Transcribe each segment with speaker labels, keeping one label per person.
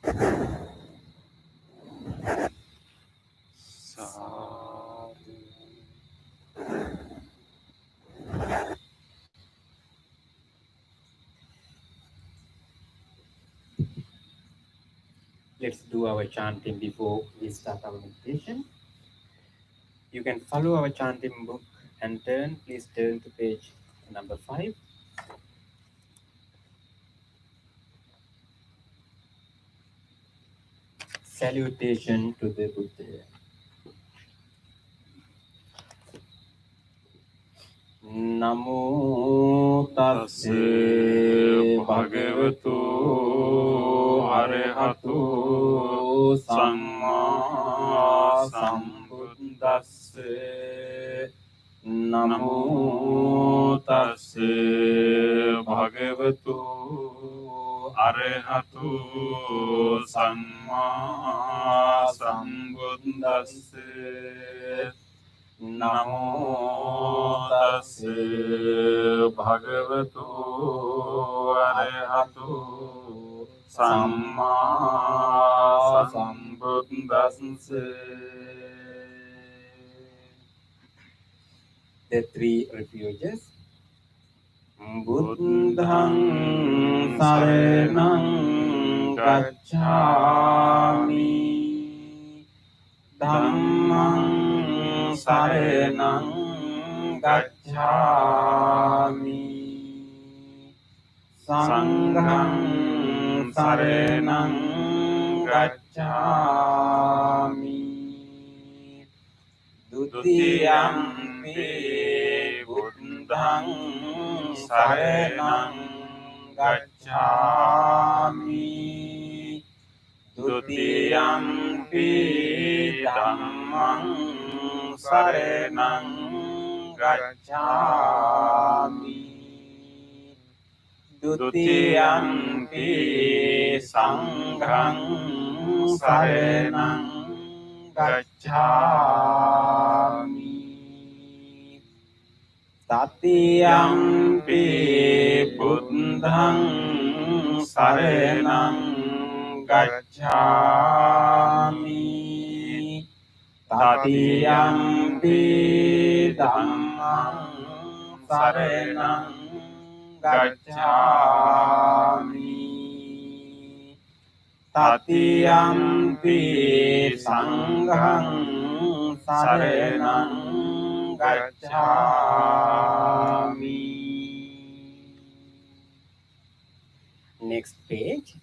Speaker 1: Let's do our chanting before we start our meditation. You can follow our chanting book and please turn to page number 5. Salutation to the Buddha. Namo tassa bhagavato arahato samma sambuddhassa. Namo tassa bhagavato arahato samma sambuddhassa. Namo tassa bhagavato arahato samma sambuddhassa. The three refuges. Buddhang saranang gacchami, Dhammang saranang gacchami, Sanghang saranang gacchami, Dutiyampi Buddhang saranang gacchami, Dutiyampi Dhammang saranang gacchami, Dutiyampi Sanghang saranang gacchami, Tatiyampi Buddhang saranang gacchami, Tatiyampi Dhammang saranang gacchami, Tatiyampi Sanghang saranang gacchami. Next page.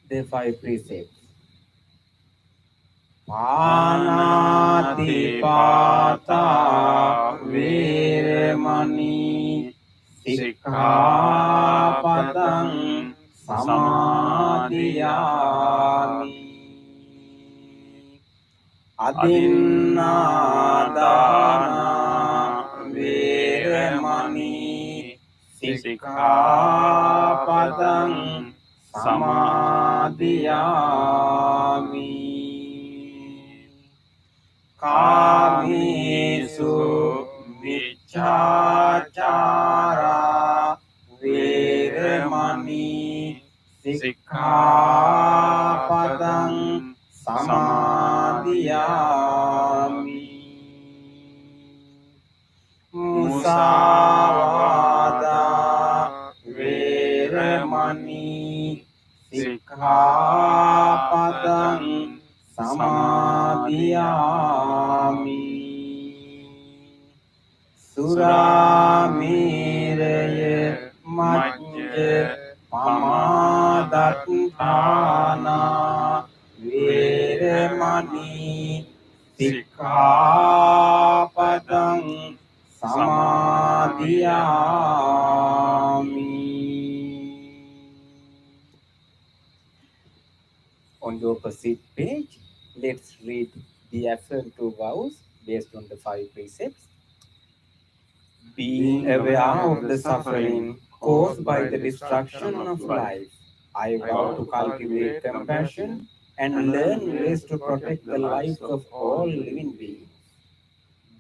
Speaker 1: The 5 precepts. Panatipata Veramani Sikkhapadang Samadhiyami, Adinādāna Veramani Sikkhapadang Samadhiyami, Kāmesu Viccācara Veramani Sikkhapadang Samadhiyami, Musāvāda Veramani Sikkhapadang Samadhiyami, Surameraya Majja Pamadatthāna Veramani Sikkhapadang Samadhiyami. On the opposite page, let's read the affirmative vows based on the 5 precepts. Being aware of the suffering caused by the destruction of life, I vow to cultivate compassion and learn ways to protect the lives of all living beings.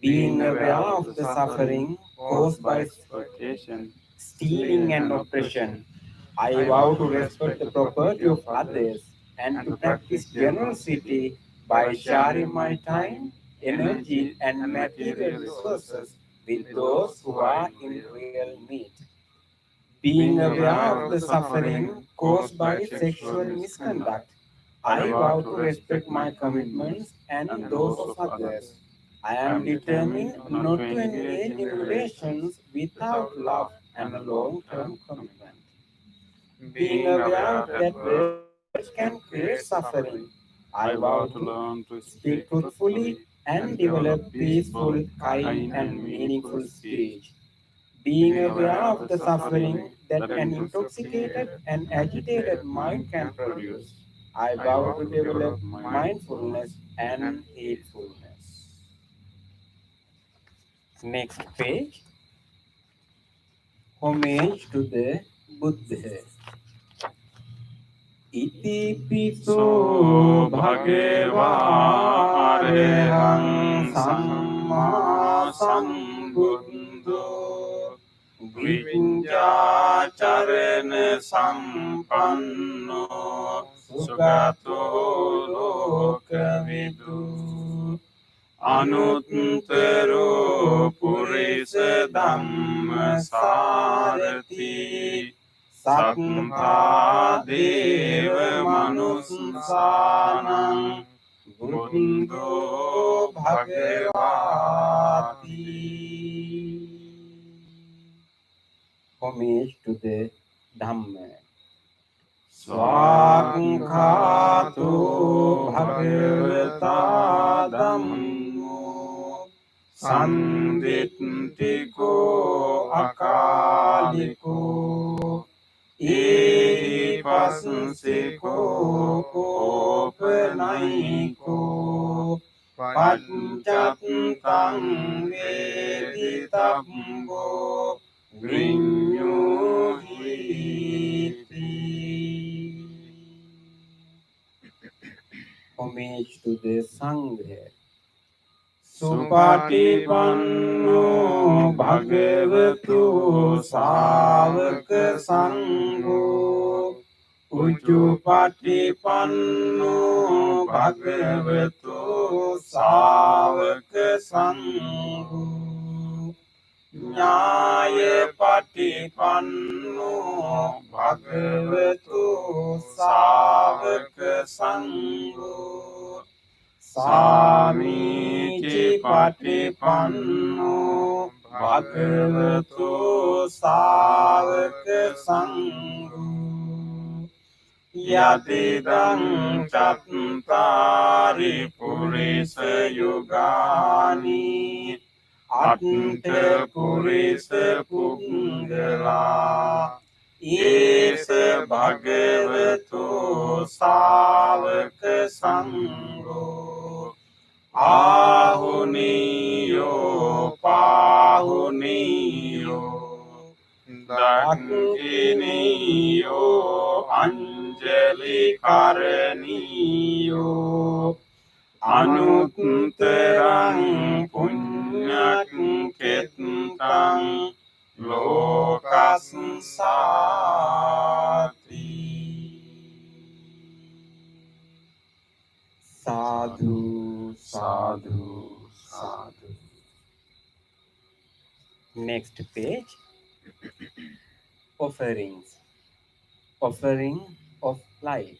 Speaker 1: Being aware of the suffering caused by exploitation, stealing and oppression, I vow to respect the property of others and to practice generosity by sharing my time, energy, and material resources with those who are in real need. Being aware of the suffering caused by sexual misconduct, I vow to respect my commitments and those of others. I am determined not to engage in relations without love and a long term commitment. Being aware that words can create suffering, I vow to speak truthfully and develop peaceful, kind, and meaningful speech. Being aware of the suffering that an intoxicated and agitated mind can produce, I vow to develop mindfulness and heedfulness. Next page, homage to the Buddha. Itipiso bhagava arehang samma sambuddho Vijñācarana sampanno sugato lokavidu anuttaro purisa dhamma sarati sattva deva manussanang buddho bhagavati. Homage to the Dhamma. Swakkhato bhagavata dhammo sandittiko akaliko ehipassiko opanayiko paccattam veditabbo Vinyuhiti. Homage to the Sangha. Supatipanno bhagavatu savaka sangho Ujjupatipanno bhagavatu savaka sangho Nyaya patipanno bhagavatu savaka sangho Samici patipanno bhagavatu savaka sangho Yadidang cattari purisa yugani Atta purisa punggala Isa bhagavatu savaka sangho Ahuniyo pahuniyo Dakiniyo anjali karaniyo Anutterang punyak ketang lokassati. Sadhu, sadhu, sadhu. Next page. Offerings. Offering of light.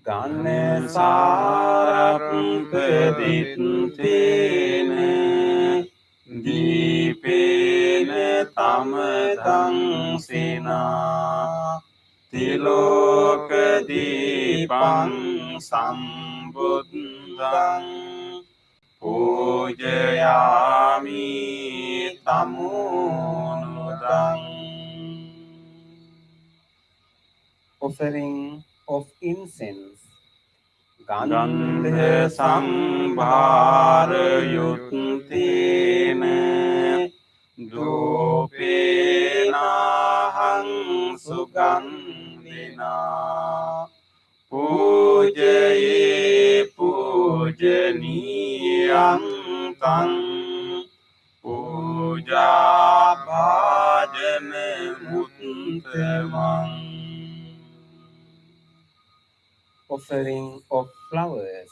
Speaker 1: Ganesarampedittena Dipena tamadang sina Tiloka dipang sambuddhang Pujayami tamunudang. Offering of incense. Gandha sambhara yuttena Dupena hang sugandhina Pujaye pujaniyang tang Pujayanto
Speaker 2: puja bhajana muttamang.
Speaker 1: Offering of flowers.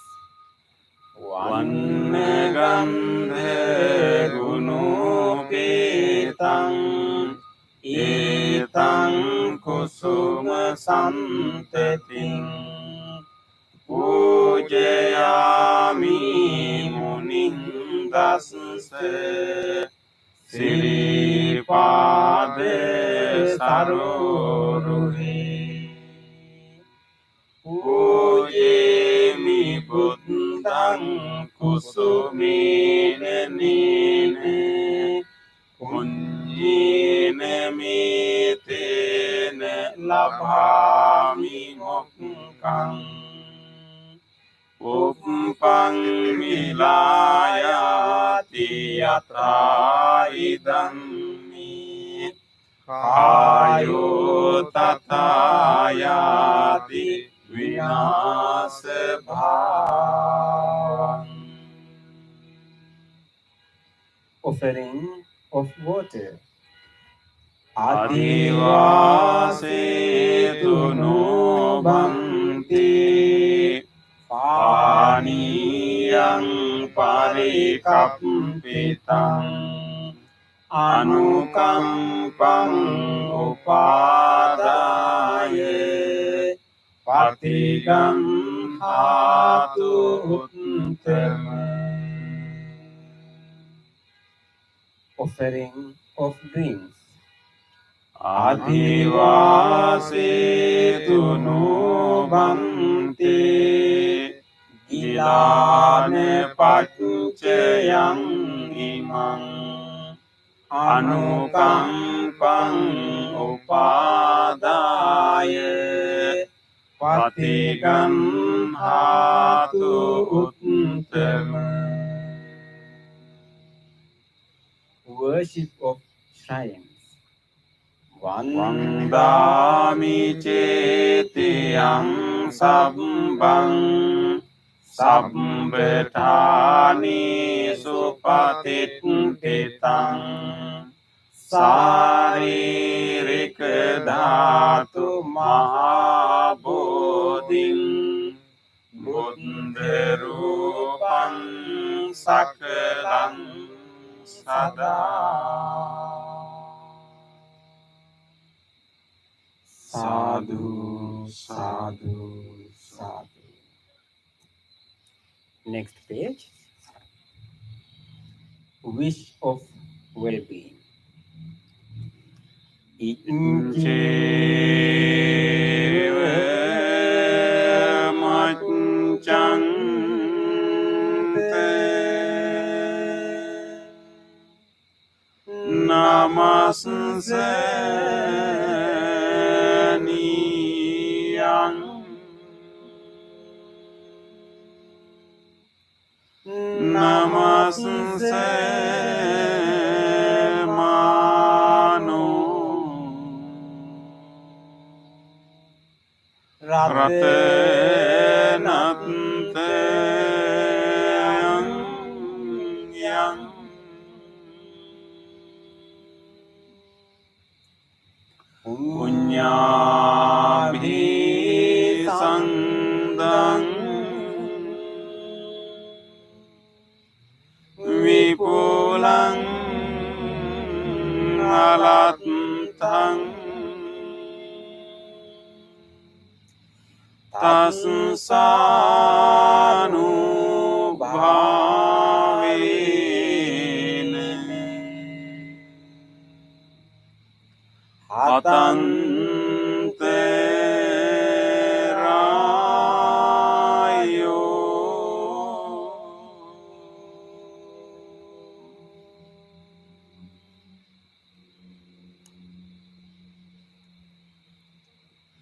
Speaker 2: Vannagandhe gunopetang etang kusuma santating pujayami muning dasse siripade saroruhe pujemi buddhang kusumene nene punyene mitene labhami mokkang uppang milayati yatra idammi kayo tatayati vinasa bhavang.
Speaker 1: Offering of water.
Speaker 2: Adivasetu no bhanti paniyang parikampitang anukampang upadaya patigam hatu uttama.
Speaker 1: Offering of drinks.
Speaker 2: Adivasetu no bhanti gilane paccayang imang anukampang upadaya patigam hatu uttama.
Speaker 1: Worship of shrines.
Speaker 2: Vandami cetiyang sabbang sabbetani supatittitang saririka dhatu mahabodhim buddha rupang sakalang sada.
Speaker 1: Sadhu, sadhu, sadhu. Next page. Wish of well-being.
Speaker 2: Iccheva maccang te namasse niyang namasse mano ratenante yang punyabhi sandang vipulang alattang tassanu bhavene hatante rayo.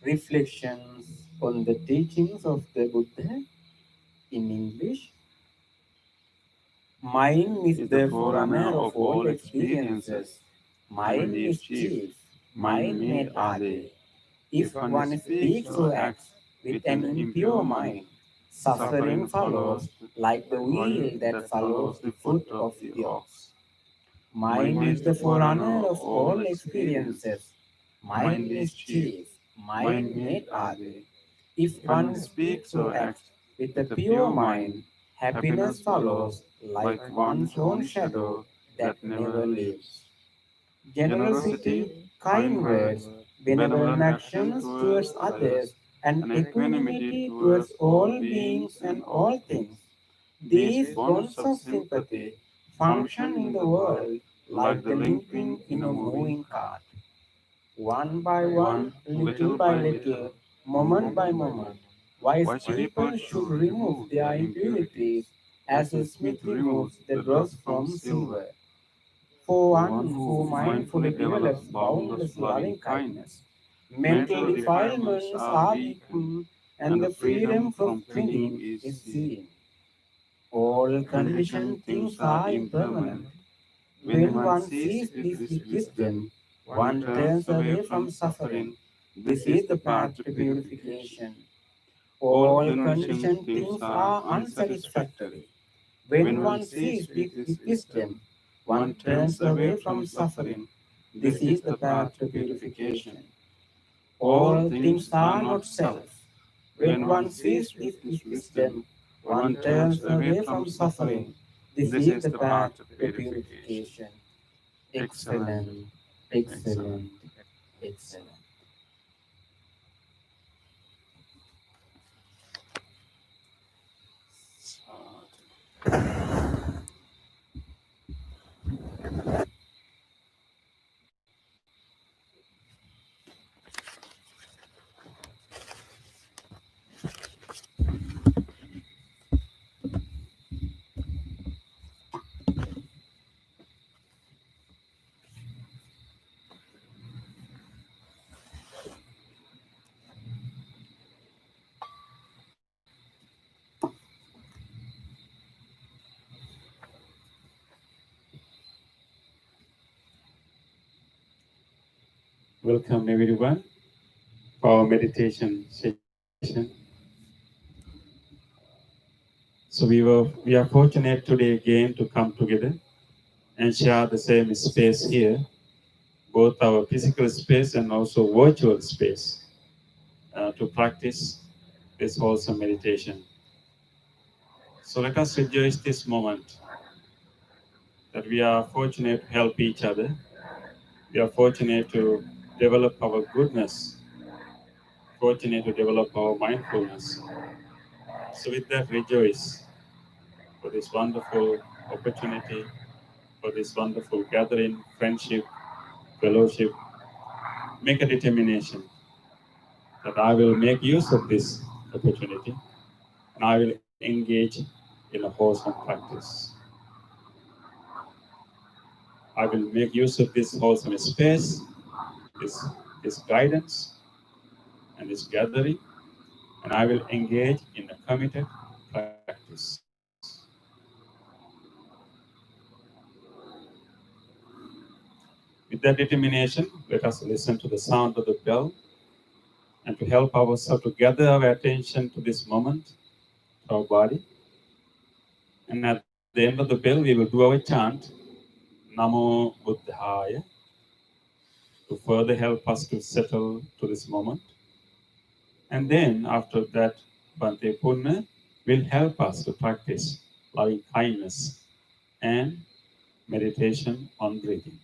Speaker 1: Reflections on the teachings of the Buddha in English. Mind is the forerunner of all experiences. Mind is chief. Mind made are they. If one speaks or acts with an impure mind, suffering follows like the wheel that follows the foot of the ox. Mind is the forerunner of all experiences. Mind is chief. Mind made Adi. If one speaks or acts with a pure mind, happiness follows like one's own shadow that never leaves. Generosity, kind words, benevolent actions towards others, and equanimity towards all beings and all things. These bonds of sympathy function in the world like the linking in a moving cart. One by one, little by little, moment by moment, wise people should remove their impurities as a smith removes the dross from silver. For one who mindfully develops boundless loving kindness, mental defilements are weakened and the freedom from clinging is seen. All conditioned things are impermanent. When one sees this with wisdom, one turns away from suffering. This is the path to purification. All conditioned things are unsatisfactory. When one sees this with wisdom, one turns away from suffering. This is the path to purification. All things are not self. When one sees this with wisdom, one turns away from suffering. This is the path to purification. Excellent, excellent, excellent.
Speaker 3: Welcome everyone for our meditation session. We are fortunate today again to come together and share the same space here, both our physical space and also virtual space, to practice this wholesome meditation. So let us rejoice this moment that we are fortunate to help each other. We are fortunate to develop our goodness, fortunate to develop our mindfulness. So with that, rejoice for this wonderful opportunity, for this wonderful gathering, friendship, fellowship. Make a determination that I will make use of this opportunity and I will engage in a wholesome practice. I will make use of this wholesome space, this, this guidance, and this gathering, and I will engage in a committed practice. With that determination, let us listen to the sound of the bell and to help ourselves to gather our attention to this moment, to our body. And at the end of the bell, we will do our chant, Namo Buddhaya, to further help us to settle to this moment. And then after that, Bhante Punna will help us to practice loving kindness and meditation on breathing.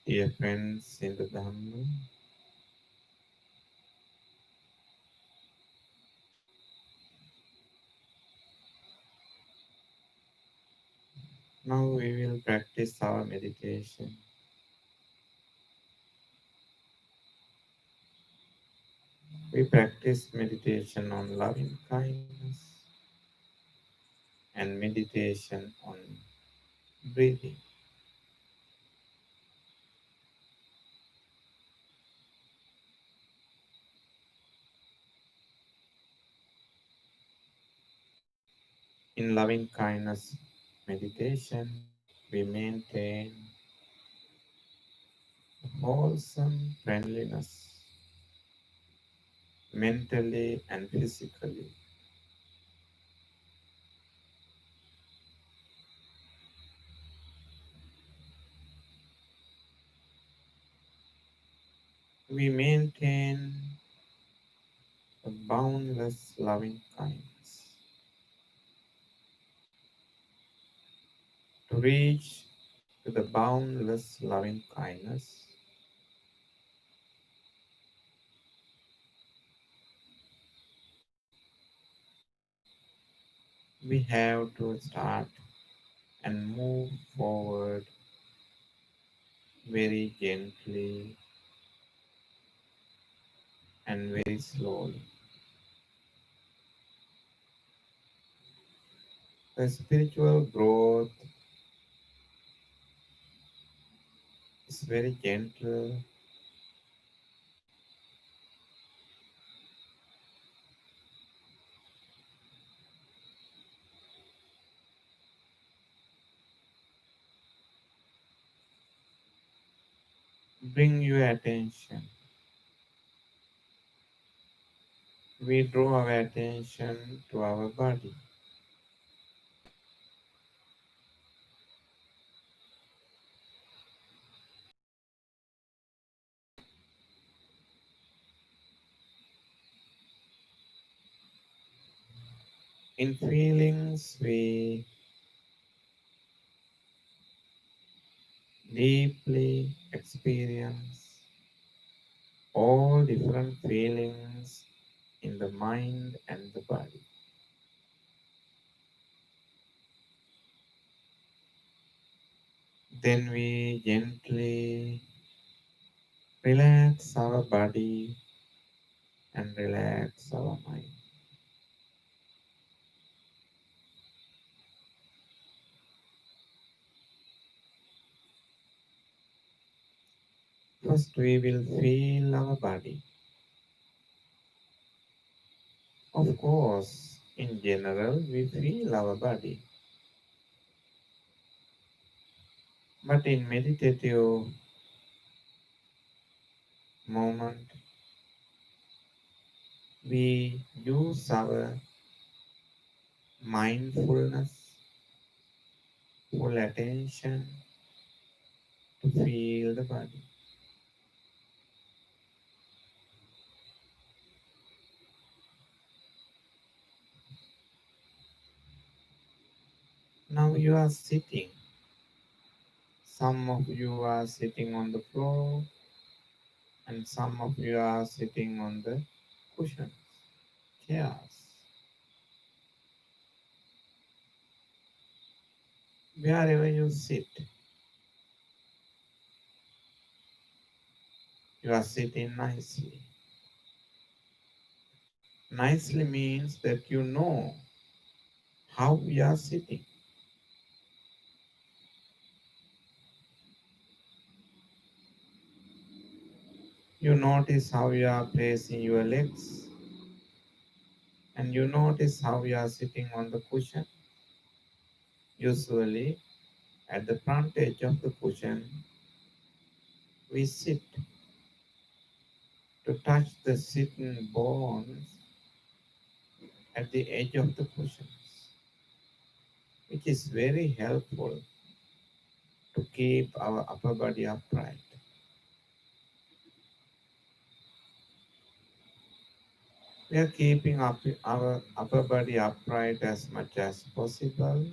Speaker 1: Dear friends in the Dhamma, now we will practice our meditation. We practice meditation on loving kindness and meditation on breathing. In loving kindness meditation, we maintain wholesome friendliness mentally and physically. We maintain a boundless loving kindness to reach to the boundless loving kindness. We have to start and move forward very gently and very slowly. The spiritual growth is very gentle. Bring your attention. We draw our attention to our body. In feelings, we deeply experience all different feelings in the mind and the body. Then we gently relax our body and relax our mind. First, we will feel our body. Of course, in general, we feel our body. But in meditative moment, we use our mindfulness, full attention to feel the body. Now you are sitting. Some of you are sitting on the floor, and some of you are sitting on the cushions, chairs. Wherever you sit, you are sitting nicely. Nicely means that you know how we are sitting. You notice how you are placing your legs, and you notice how you are sitting on the cushion. Usually, at the front edge of the cushion, we sit to touch the sitting bones at the edge of the cushions, which is very helpful to keep our upper body upright. We are keeping up our upper body upright as much as possible.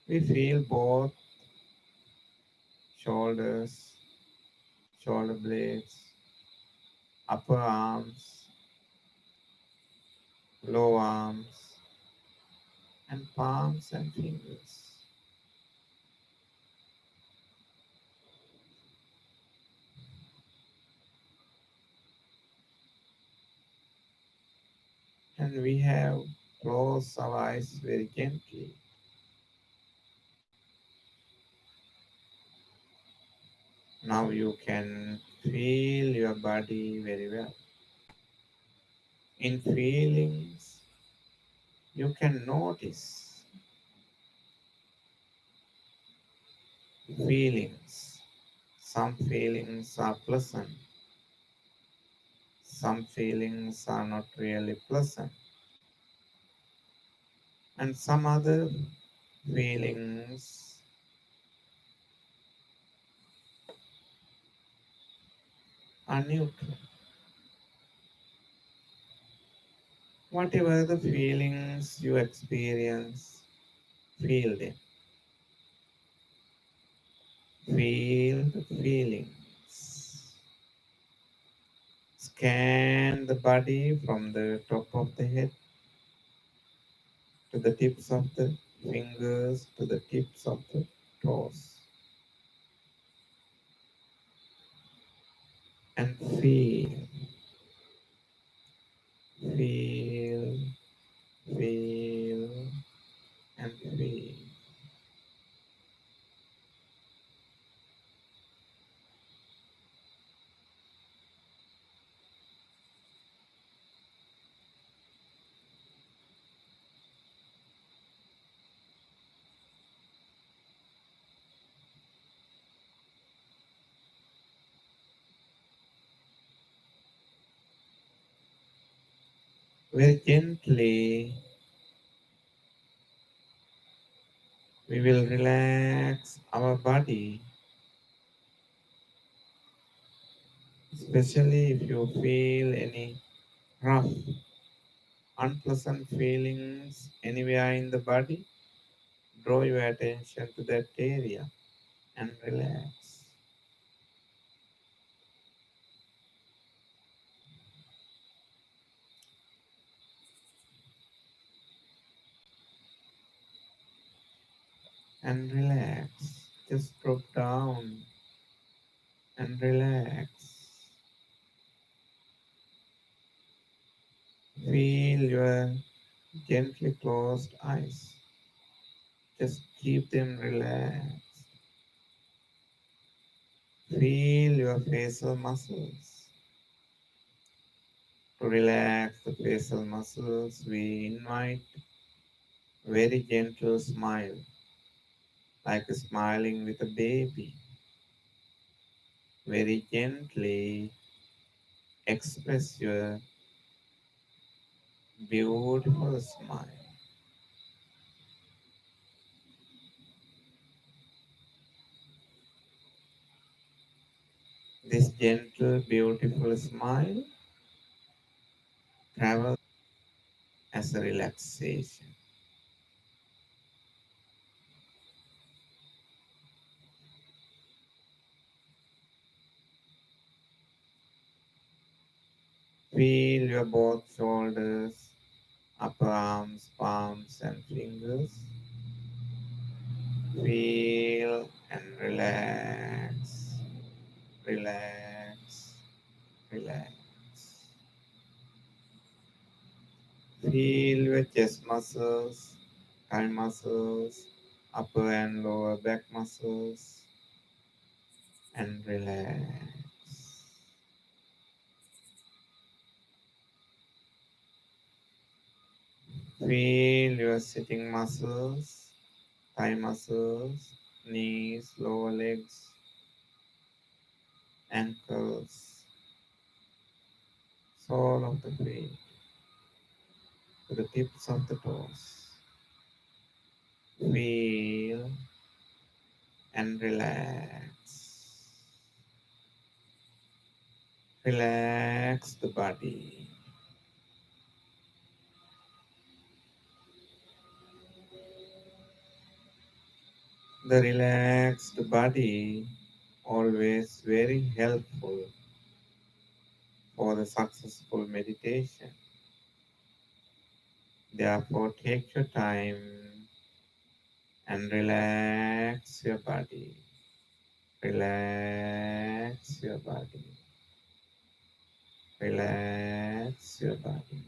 Speaker 1: We feel both shoulders, shoulder blades, upper arms, lower arms, and palms and fingers. And we have closed our eyes very gently. Now you can feel your body very well. In feelings, you can notice feelings. Some feelings are pleasant, some feelings are not really pleasant, and some other feelings are neutral. Whatever the feelings you experience, feel them. Feel the feelings. Scan the body from the top of the head to the tips of the fingers to the tips of the toes. And feel, feel, and feel. Very gently, we will relax our body, especially if you feel any rough, unpleasant feelings anywhere in the body. Draw your attention to that area and relax. And relax. Just drop down and relax. Feel your gently closed eyes. Just keep them relaxed. Feel your facial muscles. To relax the facial muscles, we invite very gentle smile, like smiling with a baby. Very gently express your beautiful smile. This gentle, beautiful smile travels as a relaxation. Feel your both shoulders, upper arms, palms, and fingers. Feel and relax, relax, relax. Feel your chest muscles, thigh muscles, upper and lower back muscles, and relax. Feel your sitting muscles, thigh muscles, knees, lower legs, ankles, sole of the feet, to the tips of the toes. Feel and relax. Relax the body. The relaxed body always very helpful for the successful meditation. Therefore, take your time and relax your body. Relax your body. Relax your body.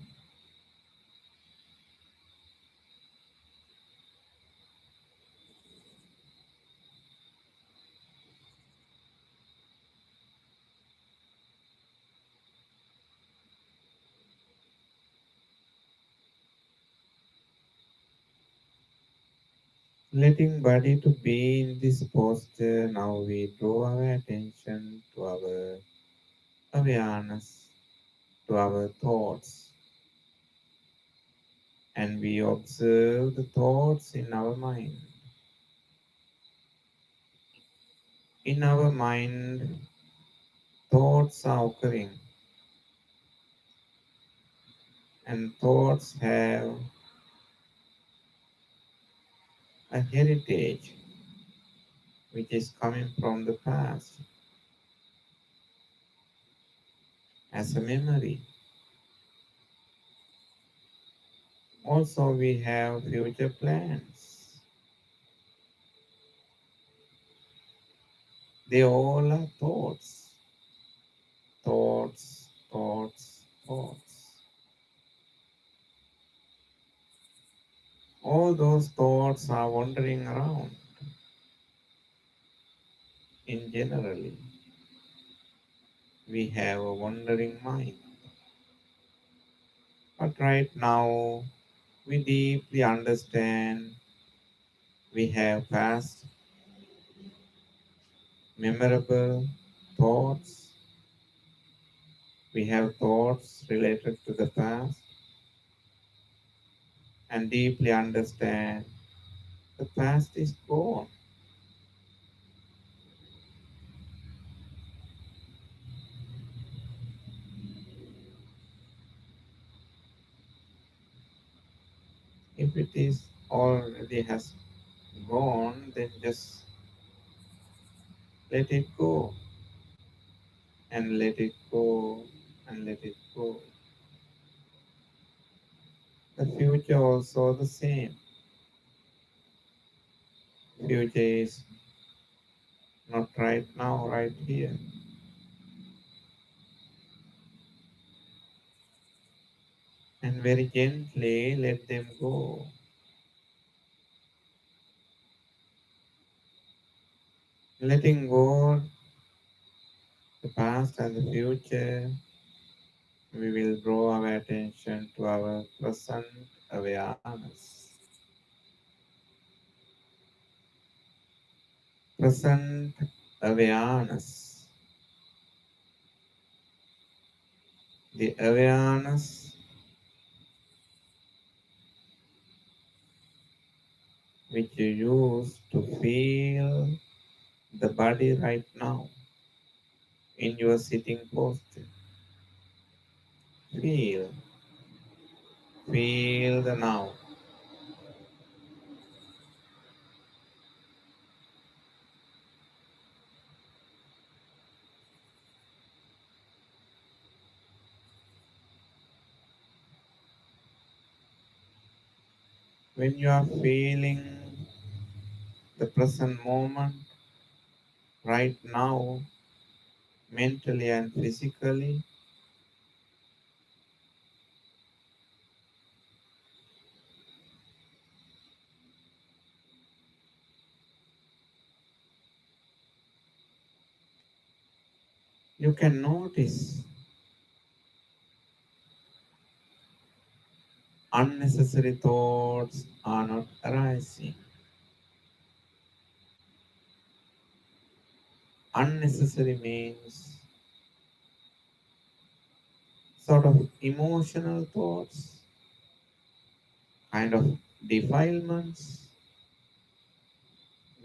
Speaker 1: Letting body to be in this posture, now we draw our attention to our awareness, to our thoughts, and we observe the thoughts in our mind. In our mind, thoughts are occurring, and thoughts have a heritage. which is coming from the past as a memory. Also, we have future plans. They all are thoughts, thoughts, thoughts, thoughts. All those thoughts are wandering around in generally. We have a wandering mind. But right now, we deeply understand we have past memorable thoughts. We have thoughts related to the past and deeply understand the past is gone. If it is already has gone, then just let it go and let it go and let it go. The future also the same. Future is not right now, right here. And very gently let them go. Letting go the past and the future, we will draw our attention to our present awareness. Present awareness. The awareness which you use to feel the body right now in your sitting posture. Feel, feel the now. When you are feeling the present moment right now, mentally and physically, you can notice unnecessary thoughts are not arising. Unnecessary means sort of emotional thoughts, kind of defilements,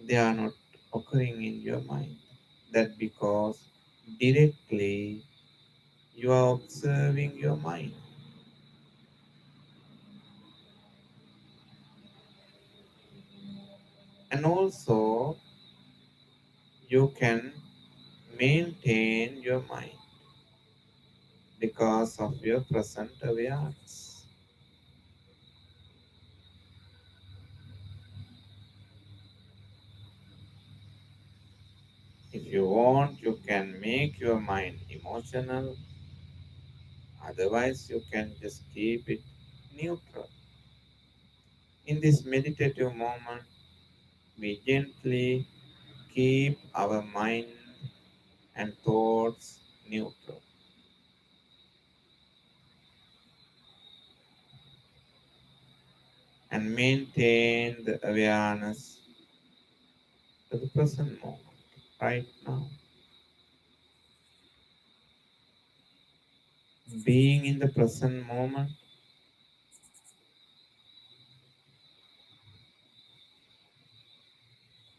Speaker 1: they are not occurring in your mind. That because directly you are observing your mind. And also you can maintain your mind because of your present awareness. If you want, you can make your mind emotional. Otherwise, you can just keep it neutral. In this meditative moment, we gently keep our mind and thoughts neutral and maintain the awareness to the present moment, right now. Being in the present moment,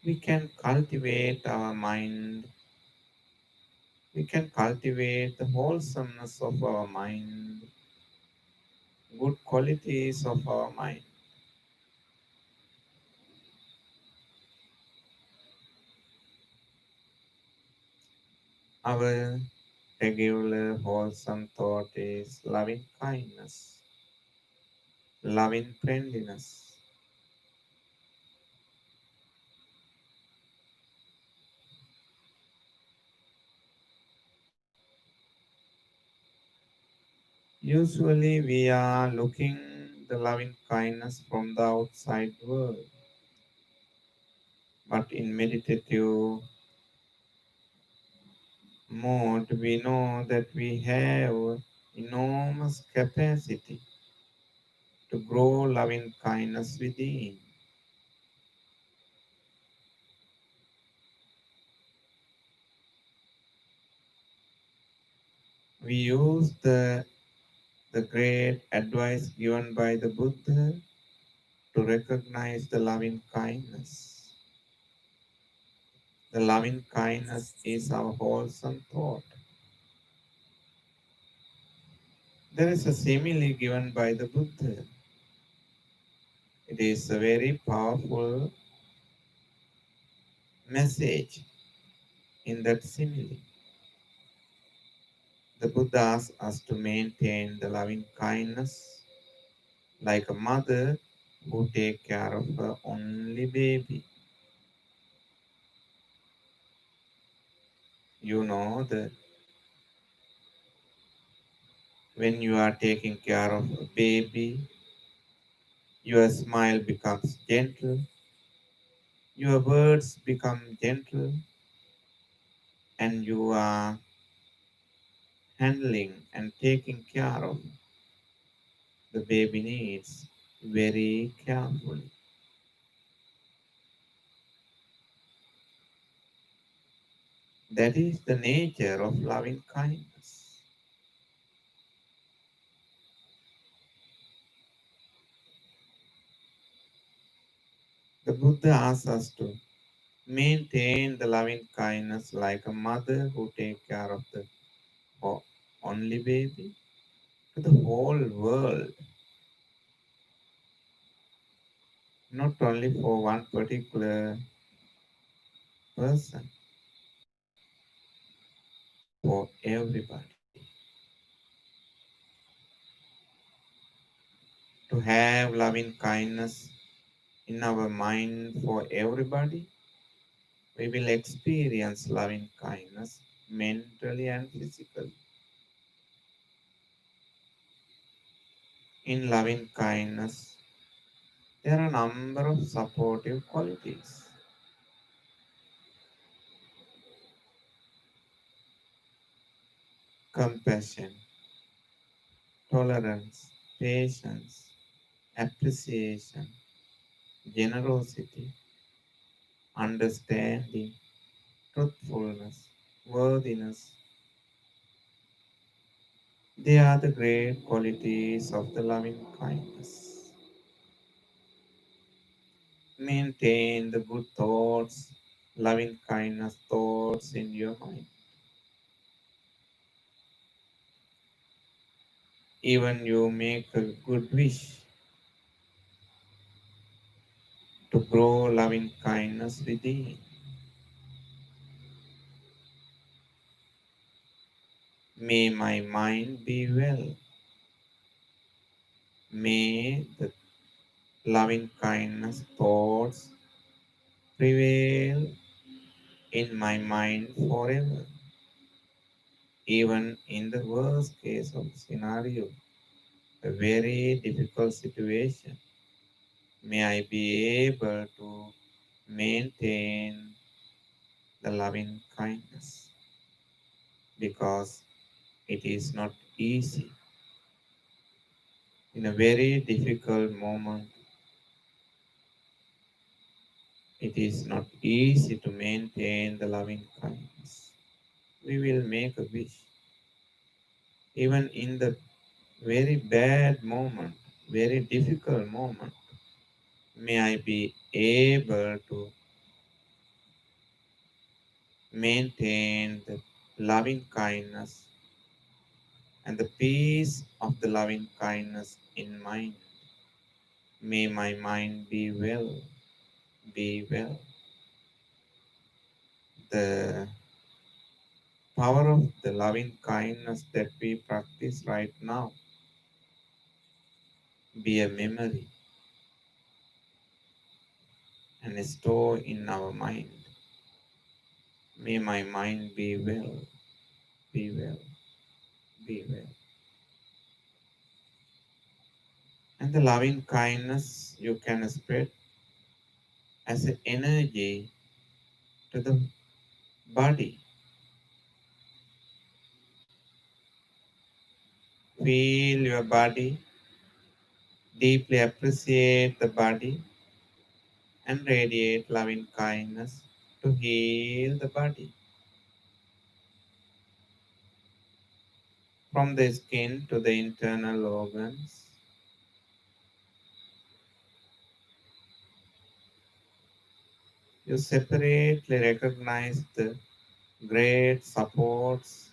Speaker 1: we can cultivate our mind, we can cultivate the wholesomeness of our mind, good qualities of our mind.
Speaker 4: Our regular wholesome thought is loving kindness, loving friendliness. Usually we are looking the loving kindness from the outside world, but in meditative mode we know that we have enormous capacity to grow loving kindness within. We use the great advice given by the Buddha to recognize the loving kindness. The loving kindness is our wholesome thought. There is a simile given by the Buddha. It is a very powerful message in that simile. The Buddha asks us to maintain the loving kindness like a mother who takes care of her only baby. You know that when you are taking care of a baby, your smile becomes gentle, your words become gentle, and you are handling and taking care of the baby needs very carefully. That is the nature of loving kindness. The Buddha asks us to maintain the loving kindness like a mother who takes care of the only baby to the whole world, not only for one particular person, for everybody. To have loving kindness in our mind for everybody, we will experience loving kindness mentally and physically. In loving kindness, there are a number of supportive qualities: compassion, tolerance, patience, appreciation, generosity, understanding, truthfulness, worthiness. They are the great qualities of the loving kindness. Maintain the good thoughts, loving kindness thoughts in your mind. Even you make a good wish to grow loving kindness within. May my mind be well. May the loving kindness thoughts prevail in my mind forever. Even in the worst case of scenario, a very difficult situation, may I be able to maintain the loving kindness, because it is not easy. In a very difficult moment, it is not easy to maintain the loving kindness. We will make a wish. Even in the very bad moment, very difficult moment, may I be able to maintain the loving kindness and the peace of the loving kindness in mind. May my mind be well, be well. The power of the loving kindness that we practice right now be a memory and store in our mind. May my mind be well, be well, be well. And the loving kindness you can spread as an energy to the body. Feel your body, deeply appreciate the body, and radiate loving kindness to heal the body. From the skin to the internal organs, you separately recognize the great supports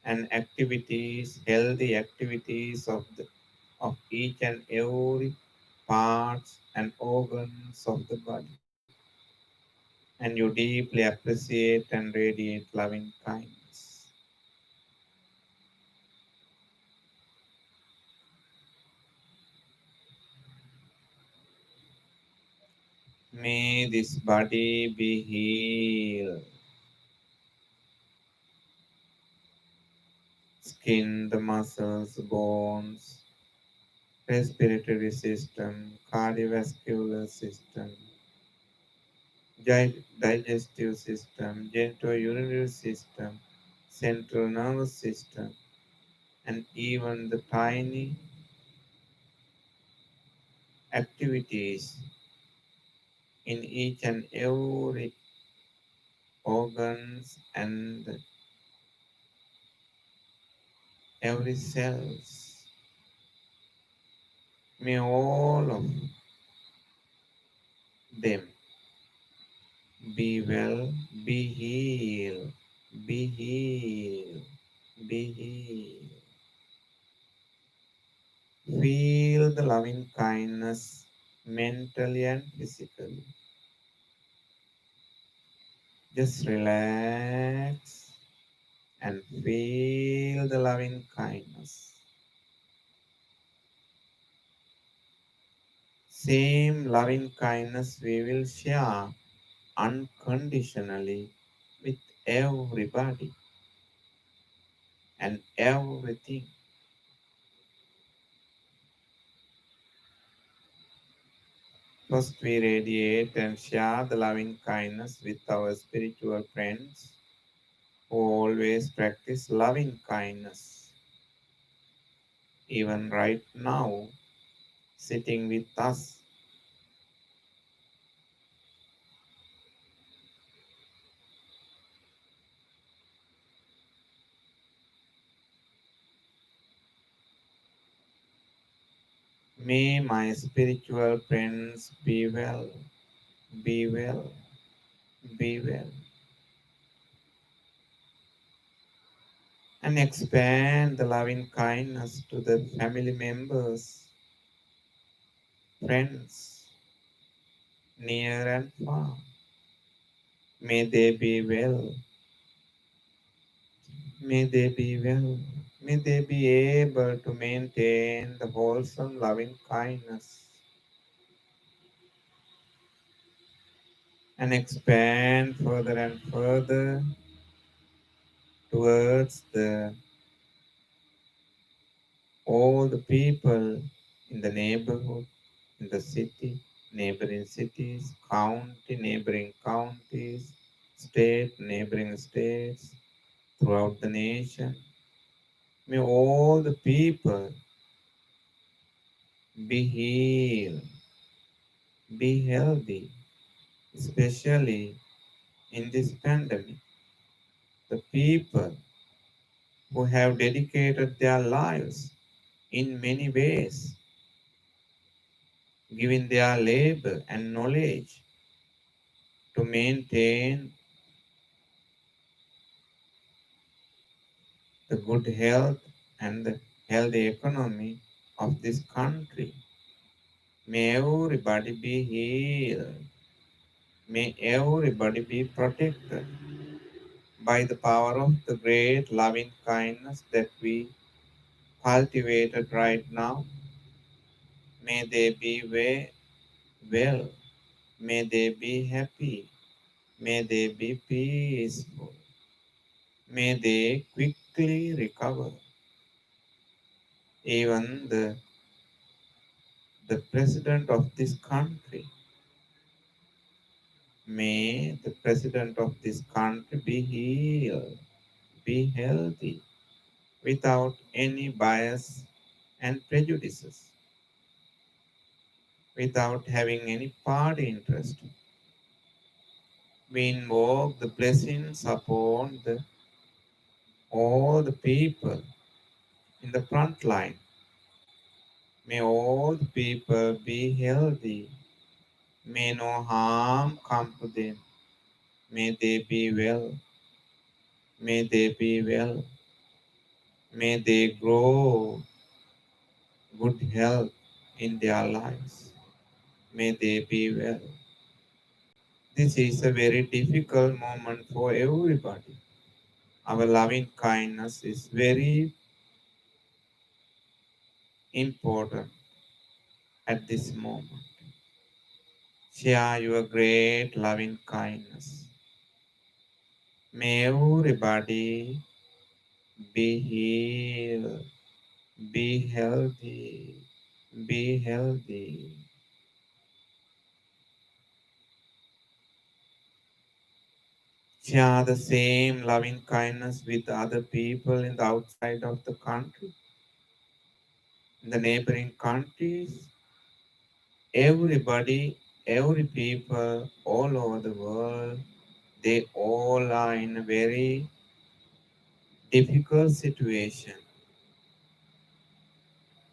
Speaker 4: and activities, healthy activities of each and every parts and organs of the body. And you deeply appreciate and radiate loving kindness. May this body be healed. Skin, the muscles, bones, respiratory system, cardiovascular system, digestive system, genitourinary system, central nervous system, and even the tiny activities in each and every organs and every cells. May all of them be well, be healed, be healed, be healed. Feel the loving kindness mentally and physically. Just relax and feel the loving kindness. Same loving kindness we will share unconditionally with everybody and everything. First, we radiate and share the loving kindness with our spiritual friends who always practice loving kindness. Even right now, sitting with us, may my spiritual friends be well, be well, be well, and expand the loving kindness to the family members, friends, near and far. May they be well, may they be well, may they be able to maintain the wholesome loving kindness and expand further and further towards the all the people in the neighborhood, in the city, neighboring cities, county, neighboring counties, state, neighboring states, throughout the nation. May all the people be healed, be healthy, especially in this pandemic. The people who have dedicated their lives in many ways, giving their labor and knowledge to maintain the good health and the healthy economy of this country. May everybody be healed. May everybody be protected by the power of the great loving kindness that we cultivated right now. May they be well. May they be happy. May they be peaceful. May they quickly recover. Even the president of this country, may the president of this country be healed, be healthy, without any bias and prejudices, without having any party interest. We invoke the blessings upon all the people in the front line. May all the people be healthy. May no harm come to them. May they be well. May they be well. May they grow good health in their lives. May they be well. This is a very difficult moment for everybody. Our loving kindness is very important at this moment. Share your great loving kindness. May everybody be healed, be healthy, be healthy. Share the same loving kindness with other people in the outside of the country, in the neighboring countries. Everybody, every people all over the world, they all are in a very difficult situation.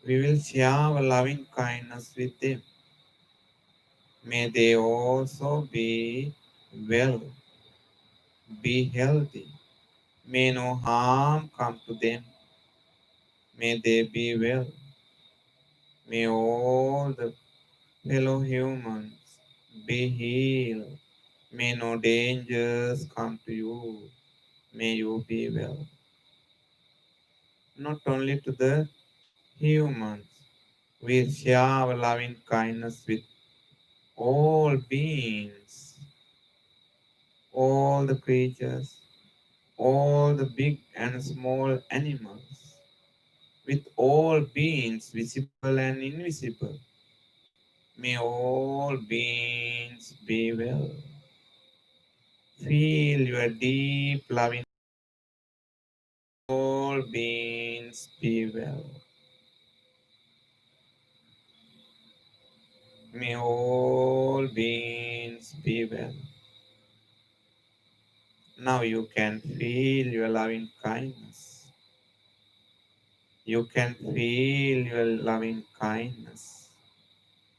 Speaker 4: We will share our loving kindness with them. May they also be well, be healthy. May no harm come to them. May they be well. May all the fellow humans be healed. May no dangers come to you. May you be well. Not only to the humans, we share our loving kindness with all beings, all the creatures, all the big and small animals, with all beings, visible and invisible. May all beings be well. Feel your deep loving. All beings be well. May all beings be well. Now you can feel your loving kindness. You can feel your loving kindness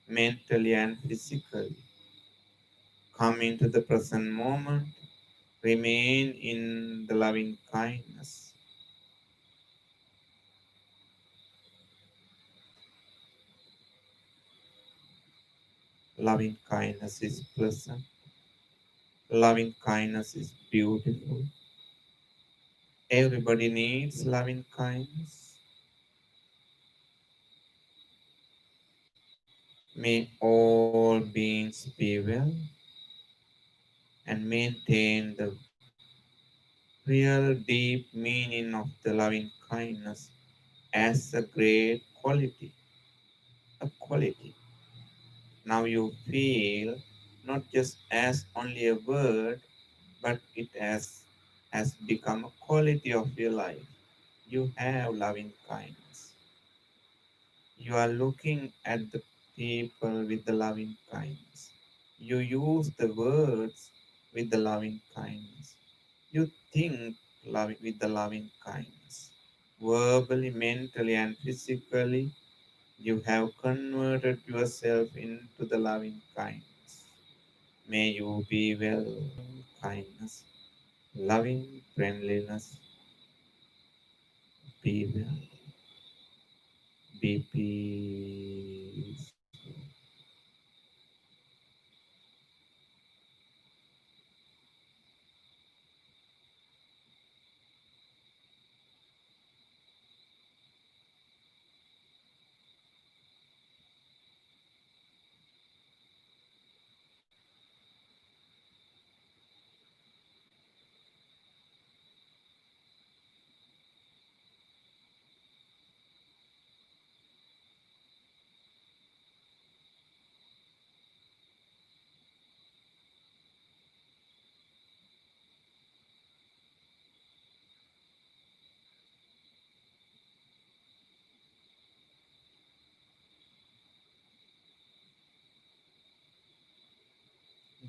Speaker 4: mentally and physically. Come into the present moment. Remain in the loving kindness. Loving kindness is pleasant. Loving kindness is beautiful. Everybody needs loving kindness. May all beings be well and maintain the real deep meaning of the loving kindness as a great quality. A quality. Now you feel not just as only a word, but it has become a quality of your life. You have loving kindness. You are looking at the people with the loving kindness. You use the words with the loving kindness. You think with the loving kindness. Verbally, mentally, and physically, you have converted yourself into the loving kindness. May you be well, kindness, loving friendliness, be well, be peace.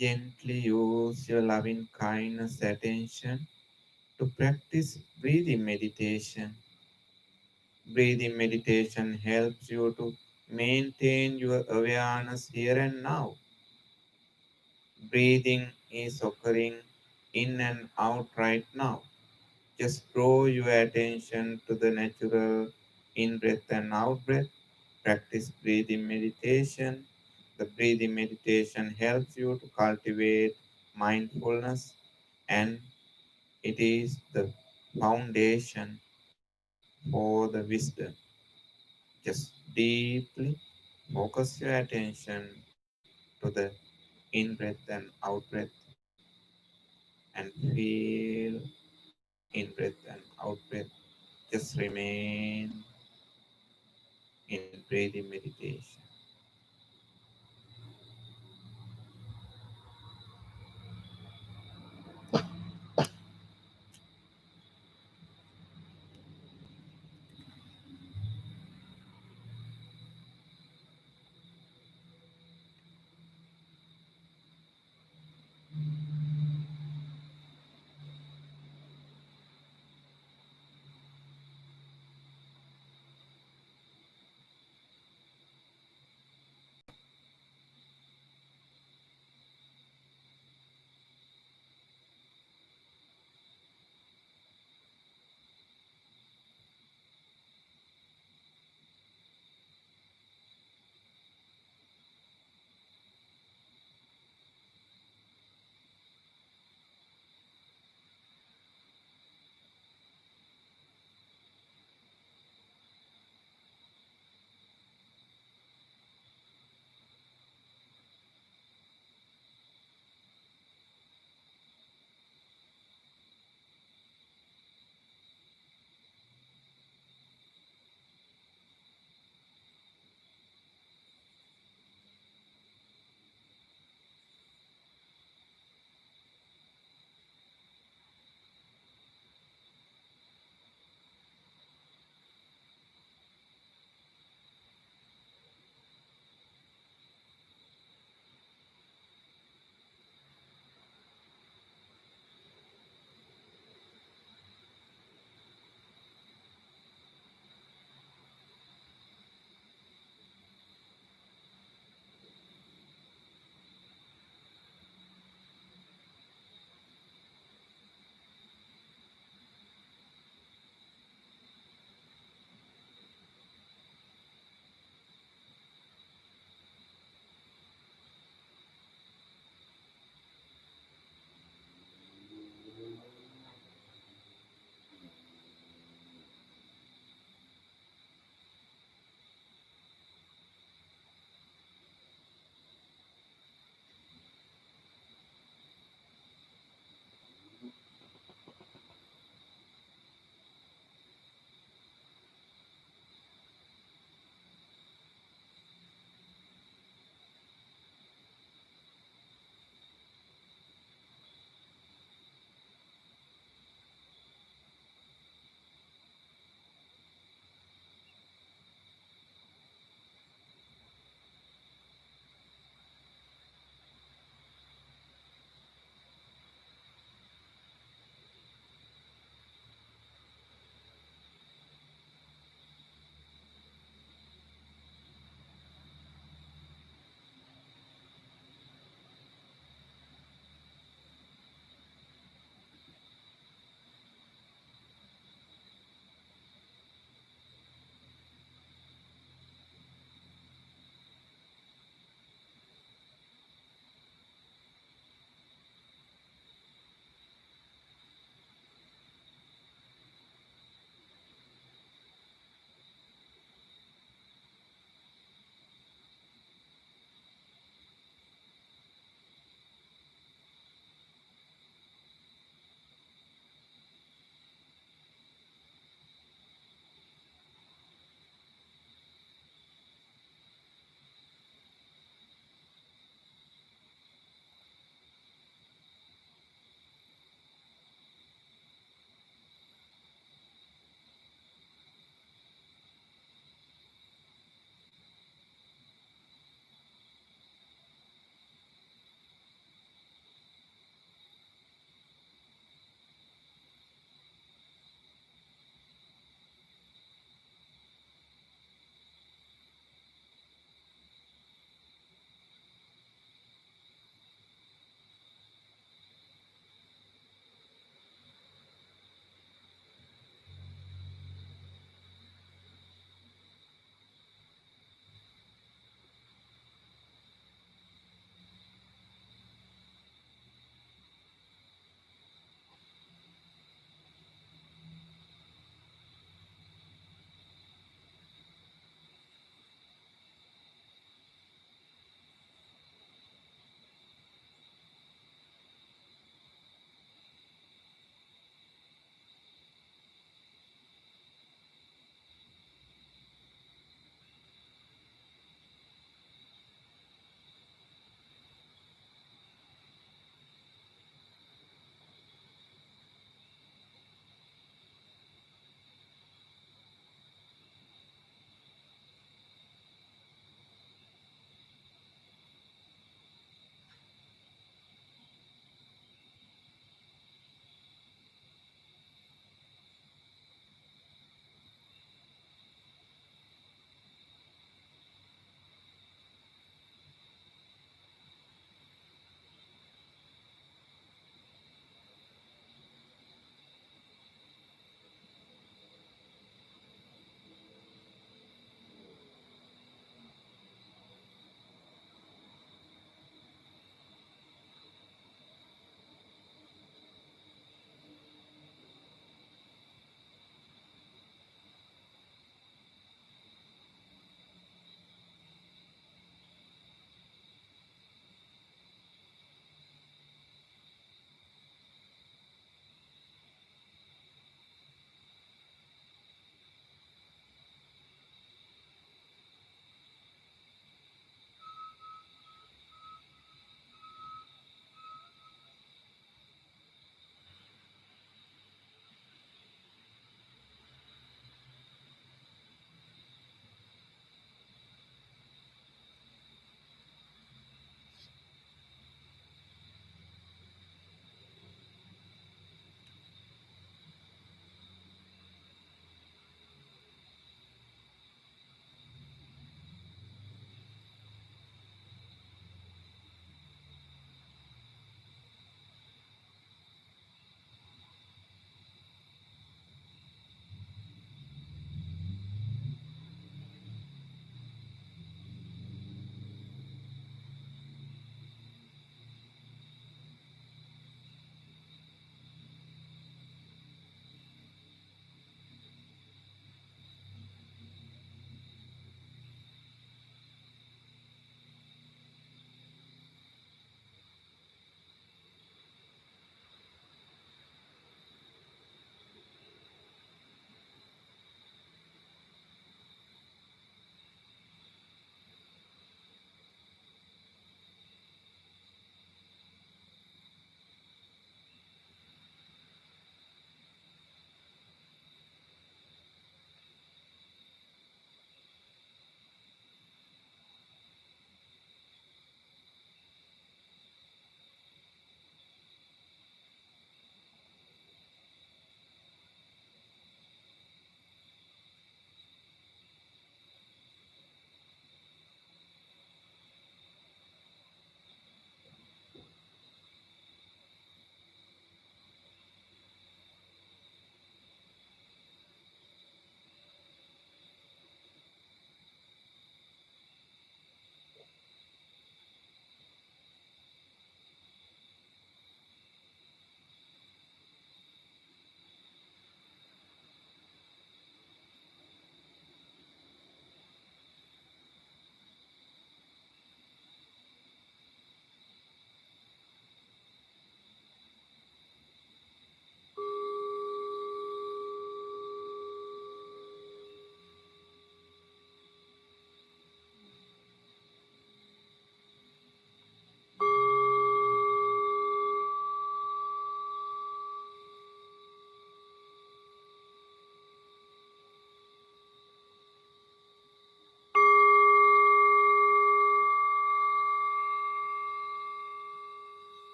Speaker 4: Gently use your loving kindness attention to practice breathing meditation. Breathing meditation helps you to maintain your awareness here and now. Breathing is occurring in and out right now. Just draw your attention to the natural in breath and out breath. Practice breathing meditation. The breathing meditation helps you to cultivate mindfulness, and it is the foundation for the wisdom. Just deeply focus your attention to the in breath and out breath and feel in breath and out breath. Just remain in breathing meditation.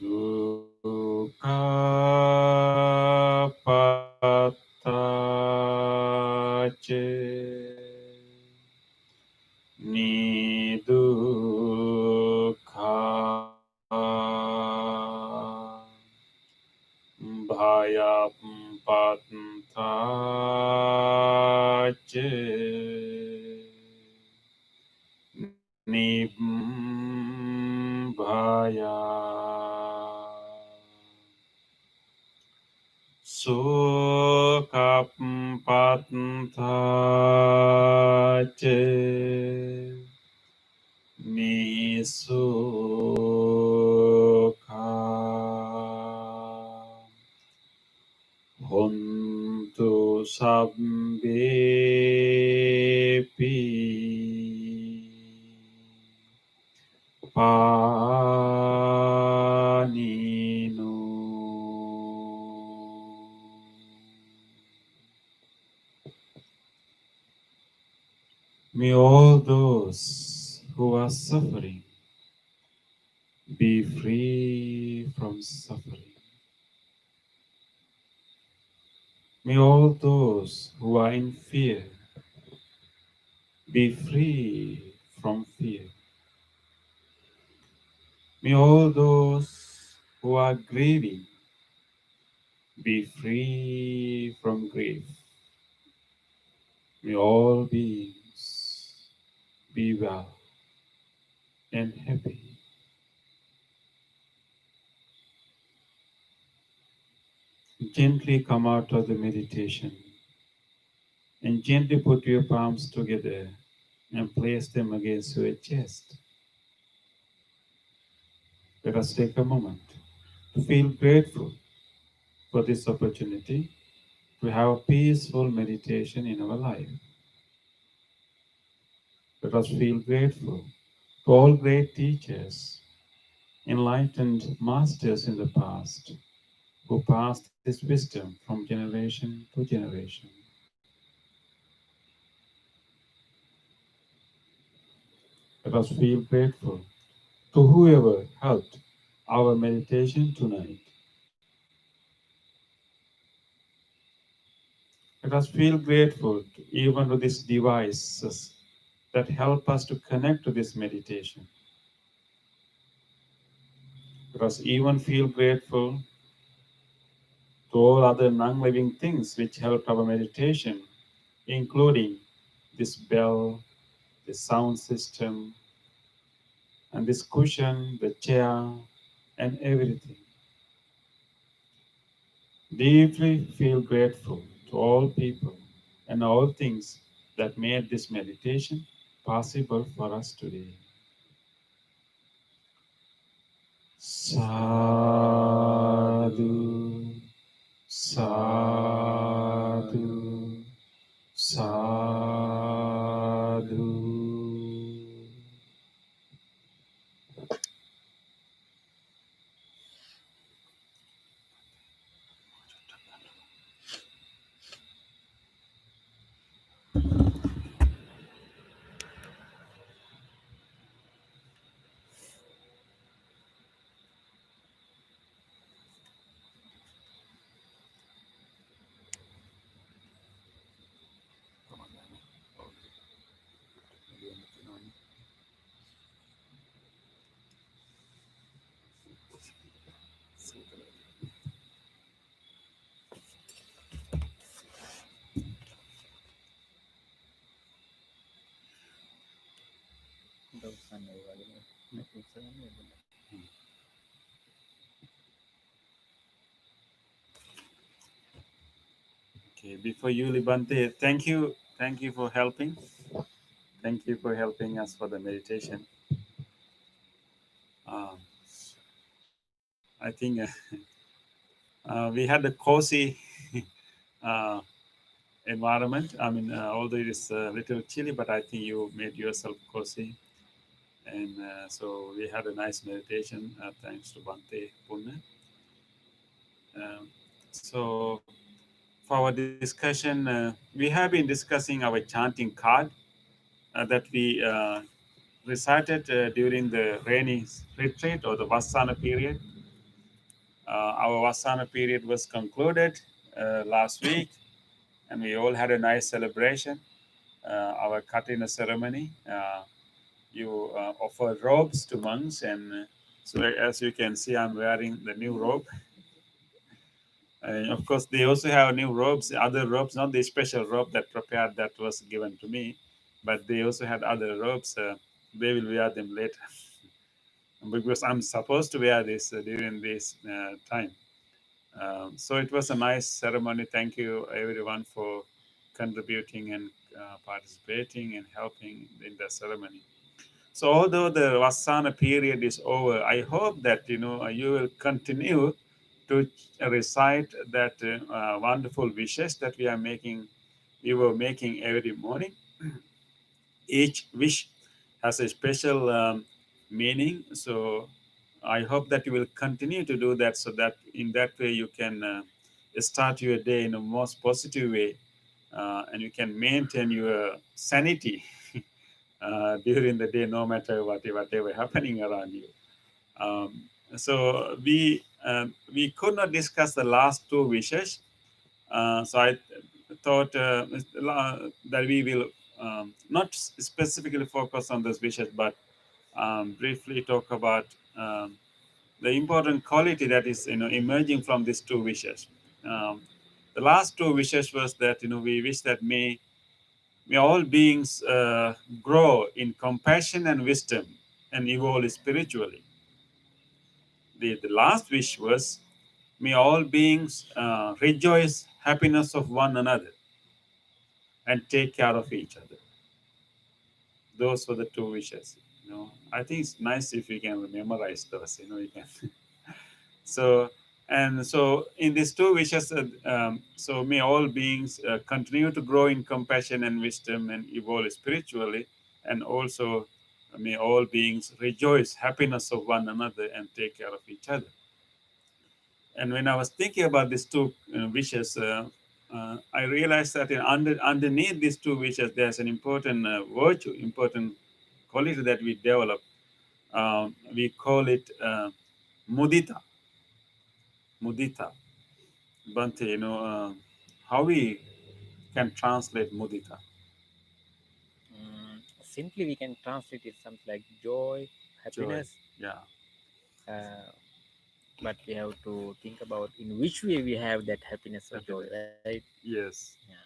Speaker 3: Dukkhapattache Nidukha Bhayapattache Nibbaya Sukapattache Nisuka Hontu Sabbepi Paninu. May all those who are suffering be free from suffering. May all those who are in fear be free from fear. May all those who are grieving be free from grief. May all beings be well and happy. Gently come out of the meditation and gently put your palms together and place them against your chest. Let us take a moment to feel grateful for this opportunity to have a peaceful meditation in our life. Let us feel grateful to all great teachers, enlightened masters in the past who passed this wisdom from generation to generation. Let us feel grateful to whoever helped our meditation tonight. Let us feel grateful to even to these devices that help us to connect to this meditation. Let us even feel grateful to all other non-living things which helped our meditation, including this bell, the sound system, and this cushion, the chair, and everything. Deeply feel grateful to all people and all things that made this meditation possible for us today. Sadhu, sadhu, sadhu. Okay, before you, Libante, thank you for helping. Thank you for helping us for the meditation. Um, I think we had a cozy uh, environment. I mean, although it is a little chilly, but I think you made yourself cozy. And so we had a nice meditation thanks to Bante Punna. Um, so for our discussion, we have been discussing our chanting card that we recited during the rainy retreat or the Vasana period. Our Vasana period was concluded last week, and we all had a nice celebration. Our Katina ceremony. You offer robes to monks, and so as you can see, I'm wearing the new robe. And of course, they also have new robes, other robes, not the special robe that prepared that was given to me, but they also had other robes. They will wear them later because I'm supposed to wear this during this time. So it was a nice ceremony. Thank you, everyone, for contributing and participating and helping in the ceremony. So although the Vasana period is over, I hope that you will continue to recite that wonderful wishes that we were making every morning. Each wish has a special meaning. So I hope that you will continue to do that, so that in that way you can start your day in a most positive way, and you can maintain your sanity during the day, no matter whatever happening around you. Um, so we could not discuss the last two wishes. So I thought that we will not specifically focus on those wishes, but briefly talk about the important quality that is emerging from these two wishes. Um, the last two wishes was that we wish that may all beings grow in compassion and wisdom and evolve spiritually. The last wish was, may all beings rejoice happiness of one another and take care of each other. Those were the two wishes. I think it's nice if we can memorize those. We can. So and so in these two wishes, so may all beings continue to grow in compassion and wisdom and evolve spiritually, and also may all beings rejoice happiness of one another and take care of each other. And when I was thinking about these two wishes, I realized that underneath these two wishes, there's an important virtue, important quality that we develop. We call it mudita. Mudita. Bante, how we can translate mudita?
Speaker 1: Simply, we can translate it something like joy,
Speaker 3: Joy.
Speaker 1: happiness.
Speaker 3: Yeah,
Speaker 1: Uh, but we have to think about in which way we have that happiness or joy,
Speaker 3: happiness.
Speaker 1: right?
Speaker 3: Yes.
Speaker 1: Yeah.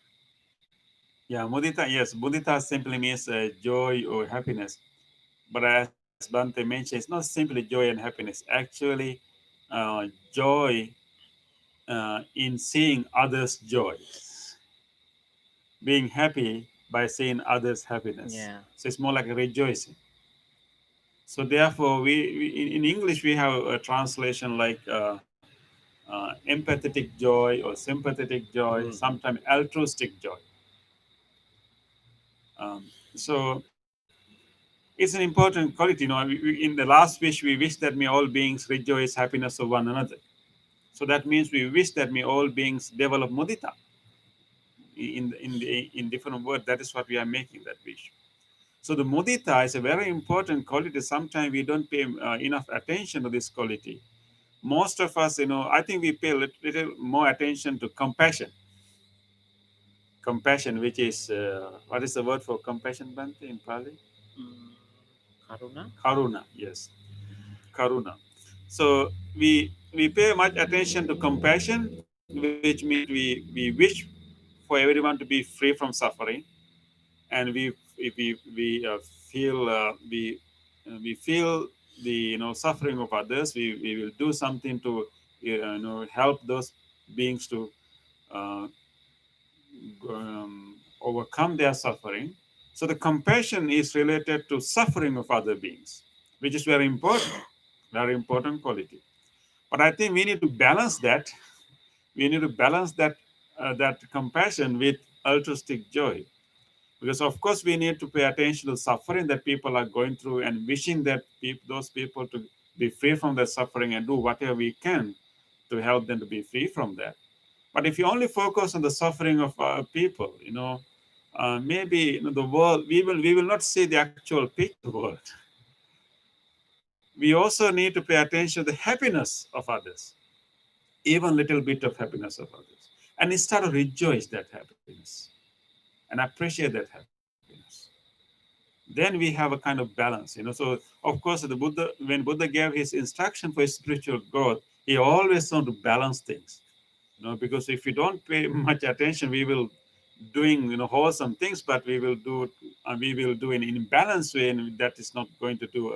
Speaker 3: Yeah, mudita. Yes, mudita simply means joy or happiness. But as Bante mentioned, it's not simply joy and happiness. Actually, joy in seeing others' joys, being happy by seeing others' happiness.
Speaker 1: Yeah.
Speaker 3: So it's more like a rejoicing. So therefore, we in English we have a translation like empathetic joy or sympathetic joy,
Speaker 1: Hmm.
Speaker 3: sometimes altruistic joy. So it's an important quality. In the last wish, we wish that may all beings rejoice happiness of one another. So that means we wish that may all beings develop mudita. In different words, that is what we are making that wish. So the mudita is a very important quality. Sometimes we don't pay enough attention to this quality. Most of us, I think we pay a little more attention to compassion. Compassion, which is what is the word for compassion, Bante, in Pali?
Speaker 1: Mm, Karuna.
Speaker 3: Karuna. Yes, karuna. So we pay much attention to compassion, which means we wish for everyone to be free from suffering, and we feel we feel the suffering of others. We will do something to help those beings to uh, overcome their suffering. So the compassion is related to suffering of other beings, which is very important quality. But I think we need to balance that. We need to balance that compassion with altruistic joy, because of course we need to pay attention to suffering that people are going through and wishing that those people to be free from that suffering and do whatever we can to help them to be free from that. But if you only focus on the suffering of people, maybe the world, we will not see the actual picture of the world. We also need to pay attention to the happiness of others, even little bit of happiness of others, and instead of rejoice that happiness and appreciate that happiness. Then we have a kind of balance, so of course the Buddha, when Buddha gave his instruction for spiritual growth, he always want to balance things, because if we don't pay much attention, we will doing wholesome things, but we will do in imbalanced way, and that is not going to do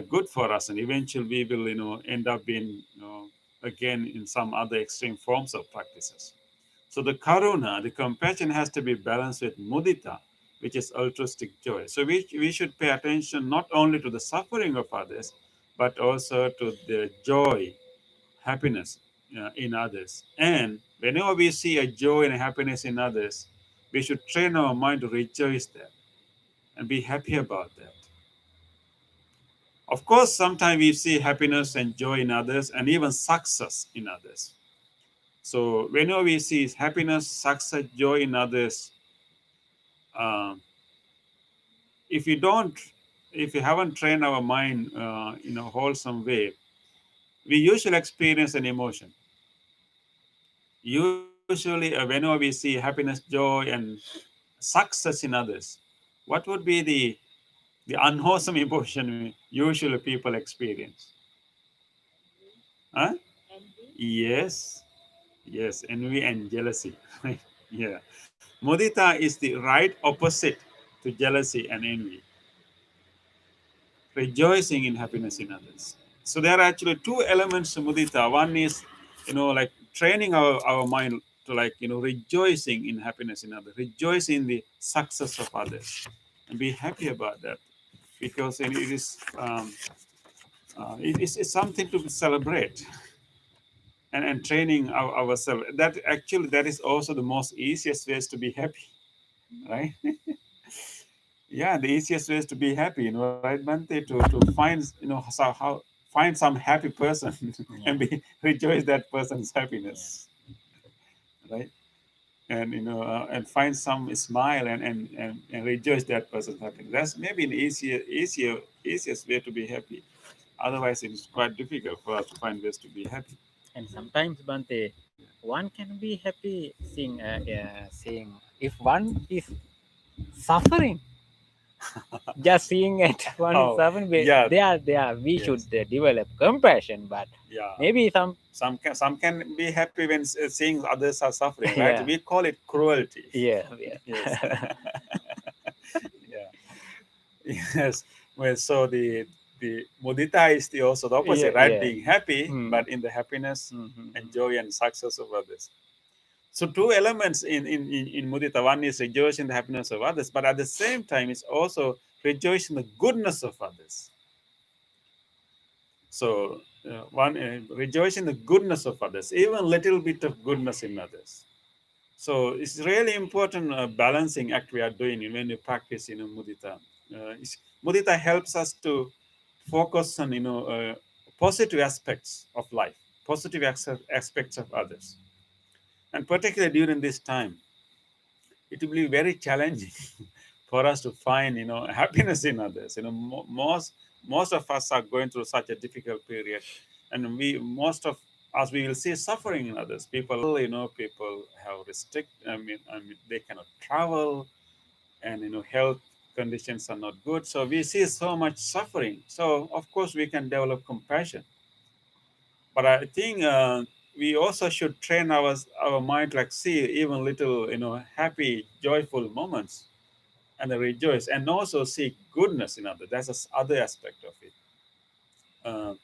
Speaker 3: good for us, and eventually we will end up being again in some other extreme forms of practices. So the karuna, the compassion, has to be balanced with mudita, which is altruistic joy. So we should pay attention not only to the suffering of others, but also to the joy, happiness in others. And whenever we see a joy and happiness in others, we should train our mind to rejoice that and be happy about that. Of course, sometimes we see happiness and joy in others and even success in others. So whenever we see happiness, success, joy in others, um, if you don't, if we haven't trained our mind in a wholesome way, we usually experience an emotion. Usually, whenever we see happiness, joy, and success in others, what would be the unwholesome emotion usually people experience? Huh? Yes, yes, envy and jealousy. Right? Yeah, mudita is the right opposite to jealousy and envy. Rejoicing in happiness in others. So there are actually two elements to mudita. One is, like training our mind to rejoicing in happiness in others, rejoice in the success of others, and be happy about that, because it's something to celebrate, and training ourselves. That actually that is also the most easiest ways to be happy, right? Yeah, the easiest way is to be happy, right, Bante? To find, how find some happy person and be rejoice that person's happiness, right? And and find some smile and rejoice that person's happiness. That's maybe an easiest way to be happy. Otherwise, it is quite difficult for us to find ways to be happy.
Speaker 1: And sometimes, Bante, one can be happy seeing if one is suffering. Just seeing it, one is
Speaker 3: Oh,
Speaker 1: suffering.
Speaker 3: yeah,
Speaker 1: They are. We should
Speaker 3: yes,
Speaker 1: develop compassion, but
Speaker 3: yeah.
Speaker 1: maybe some.
Speaker 3: Some can be happy when seeing others are suffering, right?
Speaker 1: Yeah,
Speaker 3: We call it cruelty.
Speaker 1: yeah,
Speaker 3: Yes.
Speaker 1: yeah.
Speaker 3: Yeah. Yes. Well, so the mudita is the also the
Speaker 1: Yeah,
Speaker 3: opposite, right?
Speaker 1: yeah.
Speaker 3: Being happy,
Speaker 1: Mm.
Speaker 3: but in the happiness and
Speaker 1: Mm-hmm.
Speaker 3: joy and success of others. So two elements in mudita. One is rejoice in the happiness of others, but at the same time, it's also rejoice in the goodness of others. So one rejoice in the goodness of others, even little bit of goodness in others. So it's really important balancing act we are doing when we practice mudita. Mudita helps us to focus on positive aspects of life, positive aspects of others, and particularly during this time, it will be very challenging for us to find happiness in others. Most of us are going through such a difficult period, and most of us we will see suffering in others. People have I mean they cannot travel, and health conditions are not good, so we see so much suffering. So of course we can develop compassion, but I think we also should train our mind, like see even little happy joyful moments and rejoice, and also see goodness in others. That's the other aspect of it. uh,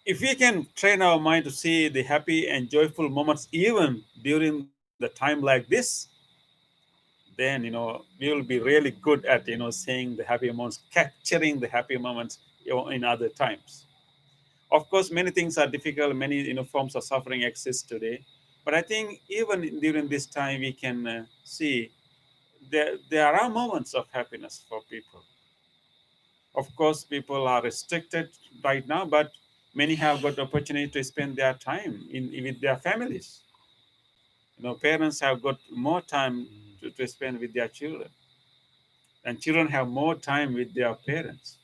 Speaker 3: if we can train our mind to see the happy and joyful moments even during the time like this, then we will be really good at seeing the happy moments, capturing the happy moments in other times. Of course, many things are difficult. Many forms of suffering exist today, but I think even during this time we can see there are moments of happiness for people. Of course, people are restricted right now, but many have got opportunity to spend their time with their families. Parents have got more time to spend with their children. And children have more time with their parents.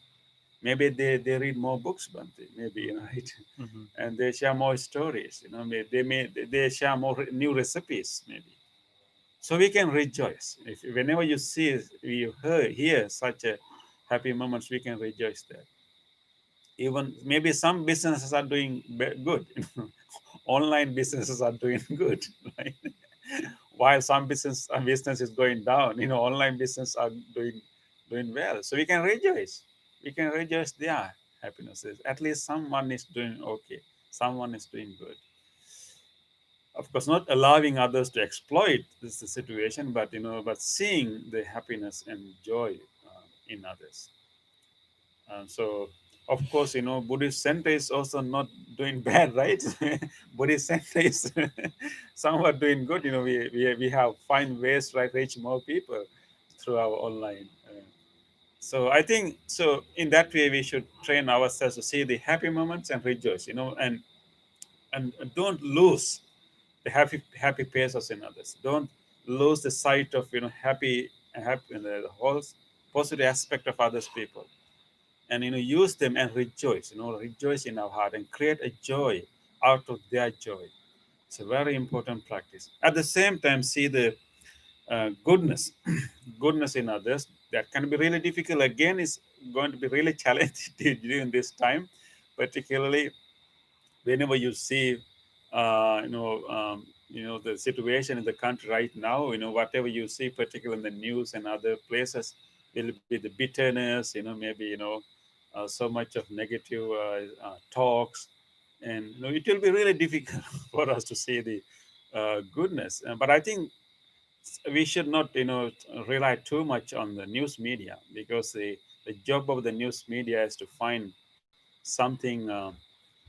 Speaker 3: Maybe they read more books, but maybe, right?
Speaker 1: Mhm.
Speaker 3: And they share more stories, they share more new recipes, maybe. So we can rejoice. If whenever you see, hear such a happy moments, we can rejoice there. Even maybe some businesses are doing good. Online businesses are doing good, right? While some business is going down, online business are doing well. So we can rejoice. We can rejoice their happinesses. At least someone is doing okay. Someone is doing good. Of course, not allowing others to exploit this situation, but seeing the happiness and joy in others. So, of course, Buddhist center is also not doing bad, right? Buddhist center is somewhat doing good. We have find ways to reach more people through our online. So I think so. In that way, we should train ourselves to see the happy moments and rejoice. And don't lose the happy paces in others. Don't lose the sight of the whole positive aspect of others people, and use them and rejoice. Rejoice in our heart and create a joy out of their joy. It's a very important practice. At the same time, see the goodness, goodness in others. That can be really difficult. Again, is going to be really challenging during this time, particularly whenever you see, uh, you know, um, the situation in the country right now. Whatever you see, particularly in the news and other places, will be the bitterness. Maybe so much of negative talks, and it will be really difficult for us to see the goodness. But I think we should not rely too much on the news media, because the job of the news media is to find something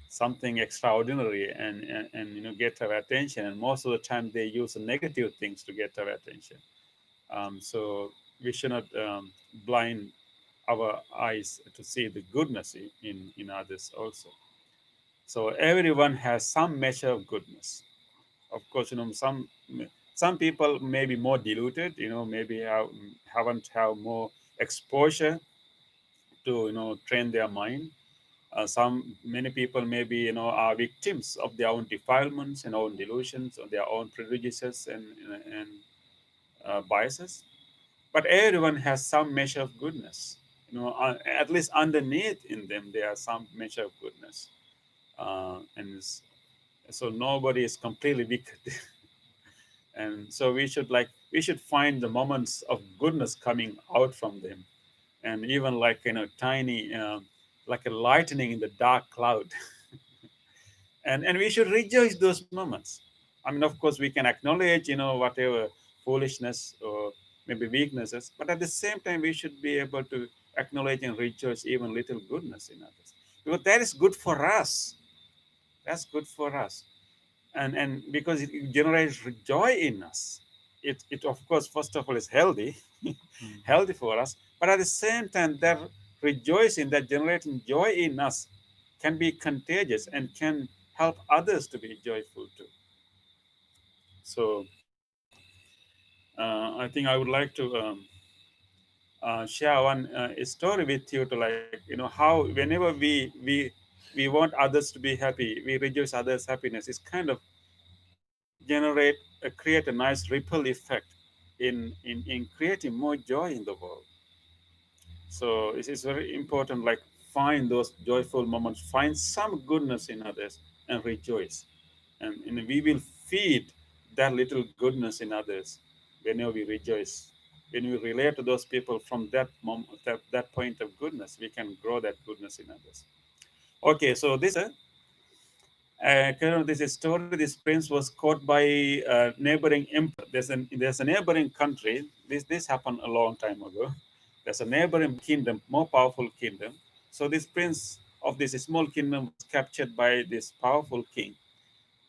Speaker 3: something extraordinary, and get our attention, and most of the time they use negative things to get our attention. So we should not blind our eyes to see the goodness in others also. So everyone has some measure of goodness. Of course, some people may be more diluted, maybe haven't have more exposure to train their mind. Some Many people maybe are victims of their own defilements and own delusions, or their own prejudices and biases. But everyone has some measure of goodness. At least underneath in them there are some measure of goodness, so nobody is completely wicked. And so we should find the moments of goodness coming out from them, and even like tiny, like a lightning in the dark cloud. And we should rejoice those moments. I mean, of course, we can acknowledge whatever foolishness or maybe weaknesses, but at the same time we should be able to acknowledge and rejoice even little goodness in others, because that is good for us. That's good for us. And because it generates joy in us. It of course, first of all, is healthy,
Speaker 1: Mm.
Speaker 3: healthy for us. But at the same time, that rejoicing, that generating joy in us, can be contagious and can help others to be joyful too. So I think I would like to share one story with you, to like how whenever we want others to be happy, we rejoice others' happiness. It's kind of create a nice ripple effect in creating more joy in the world. So it is very important, like, find those joyful moments, find some goodness in others, and rejoice. And we will feed that little goodness in others whenever we rejoice. When we relate to those people from that point of goodness, we can grow that goodness in others. Okay, so this is a story. This prince was caught by a neighboring emperor. There's a neighboring country. This happened a long time ago. There's a neighboring kingdom, more powerful kingdom. So this prince of this small kingdom was captured by this powerful king,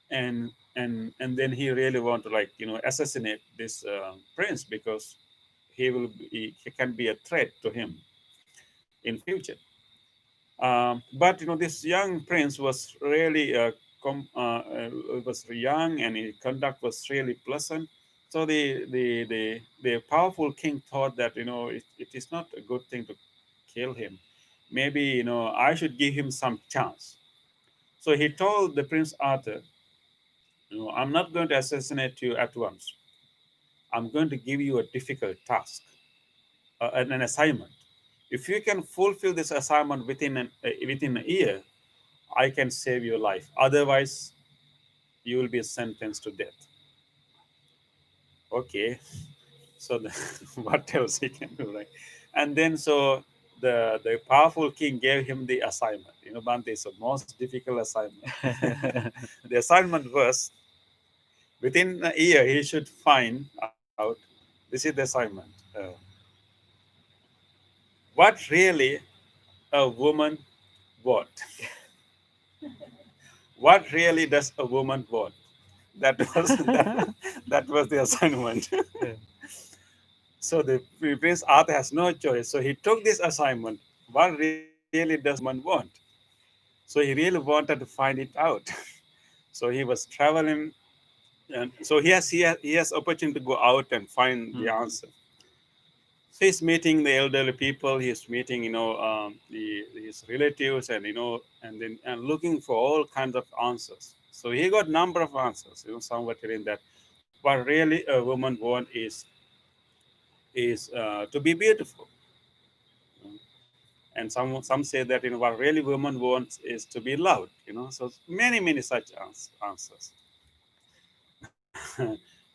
Speaker 3: and then he really want to, like, assassinate this prince, because he can be a threat to him in future. But this young prince was really was young, and his conduct was really pleasant. So the powerful king thought that it is not a good thing to kill him. Maybe I should give him some chance. So he told the Prince Arthur, I'm not going to assassinate you at once. I'm going to give you a difficult task, an assignment. If you can fulfill this assignment within a year, I can save your life. Otherwise, you will be sentenced to death. Okay, so what else he can do, right? And then so the powerful king gave him the assignment. Bante is the most difficult assignment. The assignment was within a year he should find out. This is the assignment. What really a woman want? What really does a woman want? That was that was the assignment. So the Prince Arthur has no choice. So he took this assignment. What really does a woman want? So he really wanted to find it out. So he was traveling, and so he has opportunity to go out and find the answer. So he's meeting the elderly people. He's meeting his relatives, and and looking for all kinds of answers. So he got number of answers. Some were telling that what really a woman want is to be beautiful. And some say that what really women wants is to be loved. So many such answers.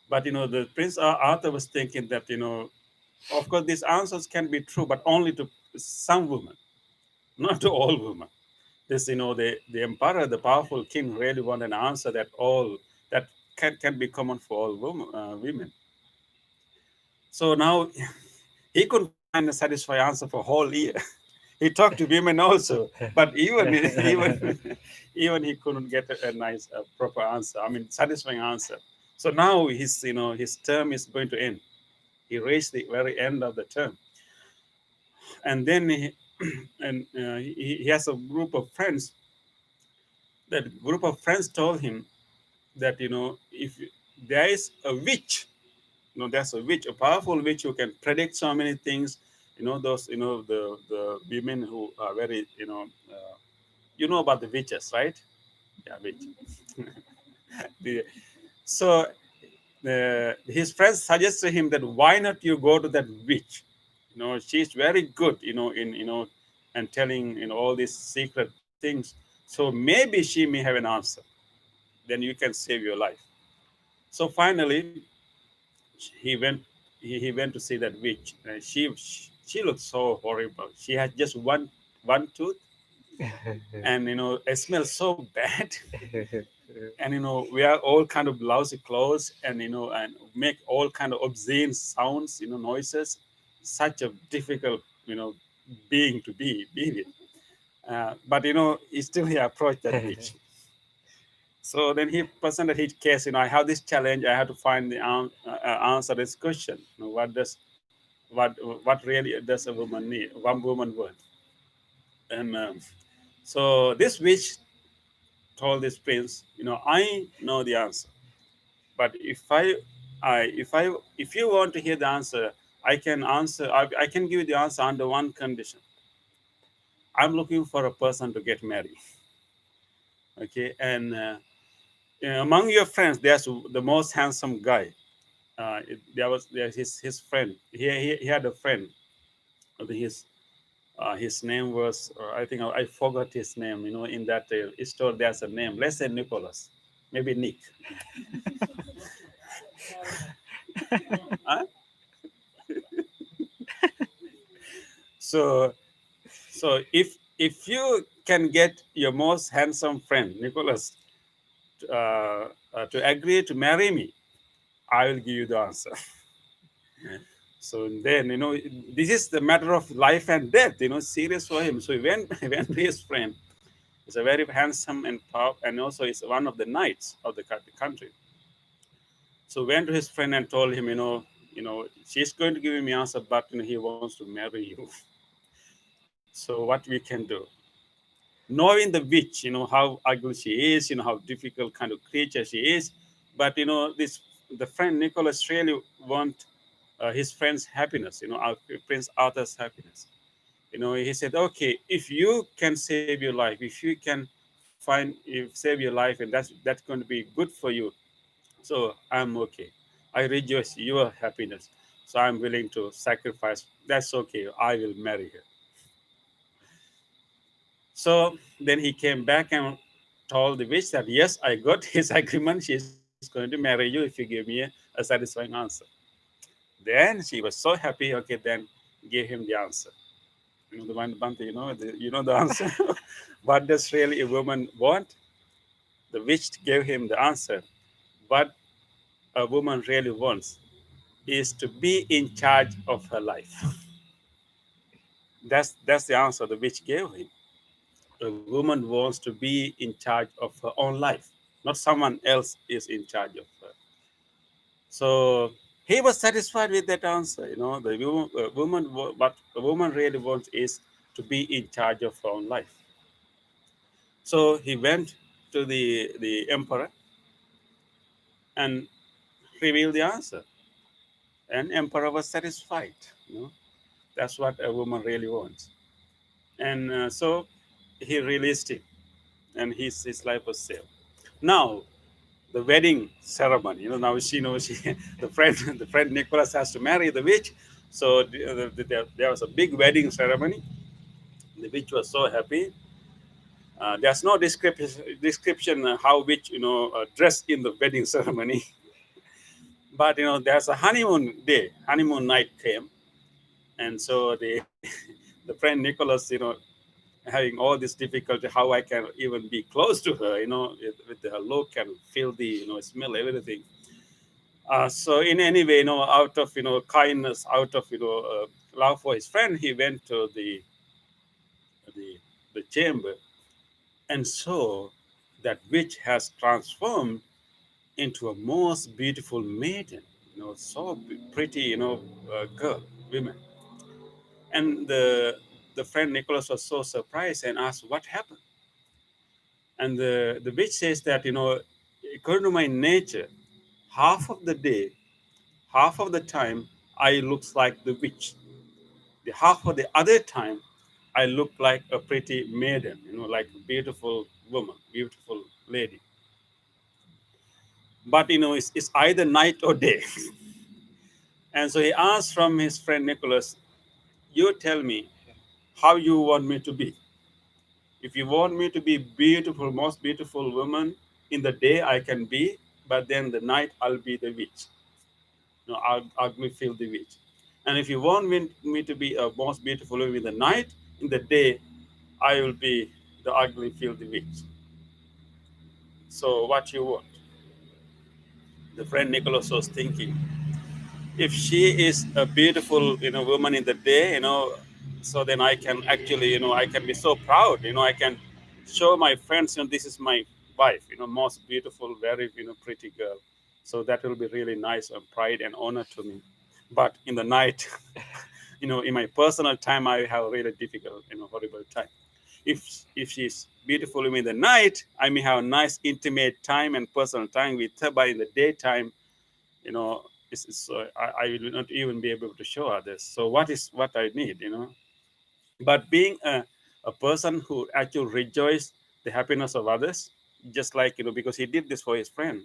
Speaker 3: But the Prince Arthur was thinking that of course these answers can be true, but only to some women, not to all women. This the emperor, the powerful king, really want an answer that can be common for all women. So now he couldn't find a satisfying answer for whole year. He talked to women also, but even he couldn't get a nice proper answer. I mean, satisfying answer. So now his term is going to end. He reached the very end of the term, and then he has a group of friends. That group of friends told him that if there is a witch, there's a witch, a powerful witch who can predict so many things. Those the women who are very about the witches, right? Yeah, witch. The- so his friends suggested him that why not you go to that witch. She's very good in and telling all these secret things. So maybe she may have an answer, then you can save your life. So finally he went he went to see that witch. She looked so horrible. She had just one tooth, and it smells so bad. And we are all kind of lousy clothes, and and make all kind of obscene sounds, noises. Such a difficult being to be with. But he approached that witch. So then he presented his case. I have this challenge. I have to find the answer this question. What what really does a woman need? One woman want. And so this witch told this prince, I know the answer, but if you want to hear the answer, I can answer. I can give you the answer under one condition. I'm looking for a person to get married. Okay, and among your friends, there's the most handsome guy. There's his friend. He had a friend. I think his name was, I think I forgot his name. In that store, there's a name. Let's say Nicholas, maybe Nick. Huh? So, if you can get your most handsome friend Nicholas to agree to marry me, I will give you the answer. So then this is the matter of life and death. Serious for him. So he went he went to his friend. He's a very handsome and powerful, and also is one of the knights of the country. So went to his friend and told him, she's going to give me answer, but he wants to marry you. So what we can do? Knowing the witch, how ugly she is, how difficult kind of creature she is, but this the friend Nicholas really want his friend's happiness, Prince Arthur's happiness. He said, okay, if you can save your life, if you can save your life, and that's going to be good for you, so I'm okay. I rejoice your happiness, so I'm willing to sacrifice. That's okay. I will marry her. So then he came back and told the witch that yes, I got his agreement. She's going to marry you if you give me a satisfying answer. Then she was so happy. Okay, then gave him the answer. The one Bante, the answer. What does really a woman want? The witch gave him the answer. What a woman really wants is to be in charge of her life. That's the answer the witch gave him. A woman wants to be in charge of her own life, not someone else is in charge of her. So he was satisfied with that answer. What a woman really wants is to be in charge of her own life. So he went to the emperor and revealed the answer, and emperor was satisfied. That's what a woman really wants. And so he released him, and his life was saved. Now the wedding ceremony. Now she knows the friend the friend Nicholas has to marry the witch. So there was a big wedding ceremony. The witch was so happy. There's no description how witch dressed in the wedding ceremony, but there's a honeymoon day, honeymoon night came, and so the the friend Nicholas, having all this difficulty, how I can even be close to her, with her look and feel the smell everything. So in any way, out of kindness, out of love for his friend, he went to the the chamber and saw that witch has transformed into a most beautiful maiden, so pretty, girl, women. And the friend Nicholas was so surprised and asked, "What happened?" And the witch says that, according to my nature, half of the day, half of the time, I looks like the witch. The half of the other time, I look like a pretty maiden, like a beautiful woman, beautiful lady. But it's either night or day. And so he asked from his friend Nicholas, "You tell me how you want me to be. If you want me to be beautiful, most beautiful woman in the day, I can be, but then the night I'll be the witch. I'll ugly feel the witch. And if you want me to be a most beautiful woman in the night, in the day, I will be the ugly feel the witch. So what you want?" The friend Nicholas was thinking, if she is a beautiful woman in the day, so then I can actually, I can be so proud, I can show my friends, this is my wife, most beautiful, very pretty girl. So that will be really nice and pride and honor to me. But in the night, in my personal time, I have a really difficult, horrible time. If she's beautiful in the night, I may have a nice intimate time and personal time with her, but in the daytime, you know I will not even be able to show others. So what is what I need, but being a person who actually rejoice the happiness of others, just like, because he did this for his friend.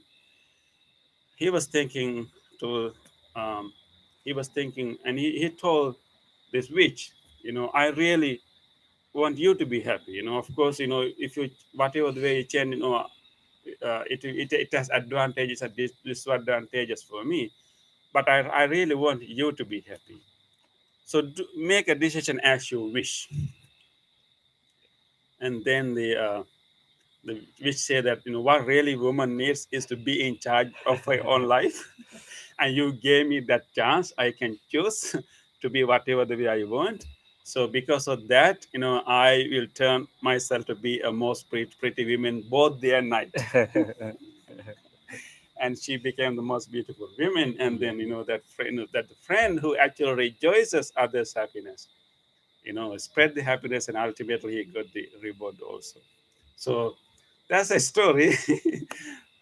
Speaker 3: He was thinking to um, he was thinking, and he told this witch, I really want you to be happy. Of course, if you, whatever the way you change, it has advantages and disadvantages for me, but I really want you to be happy. So make a decision as you wish. And then the which say that, what really woman needs is to be in charge of her own life. And you gave me that chance. I can choose to be whatever the way I want. So because of that, I will turn myself to be a most pretty woman both day and night. And she became the most beautiful woman. And then, that the friend who actually rejoices others' happiness, spread the happiness, and ultimately he got the reward also. So that's a story.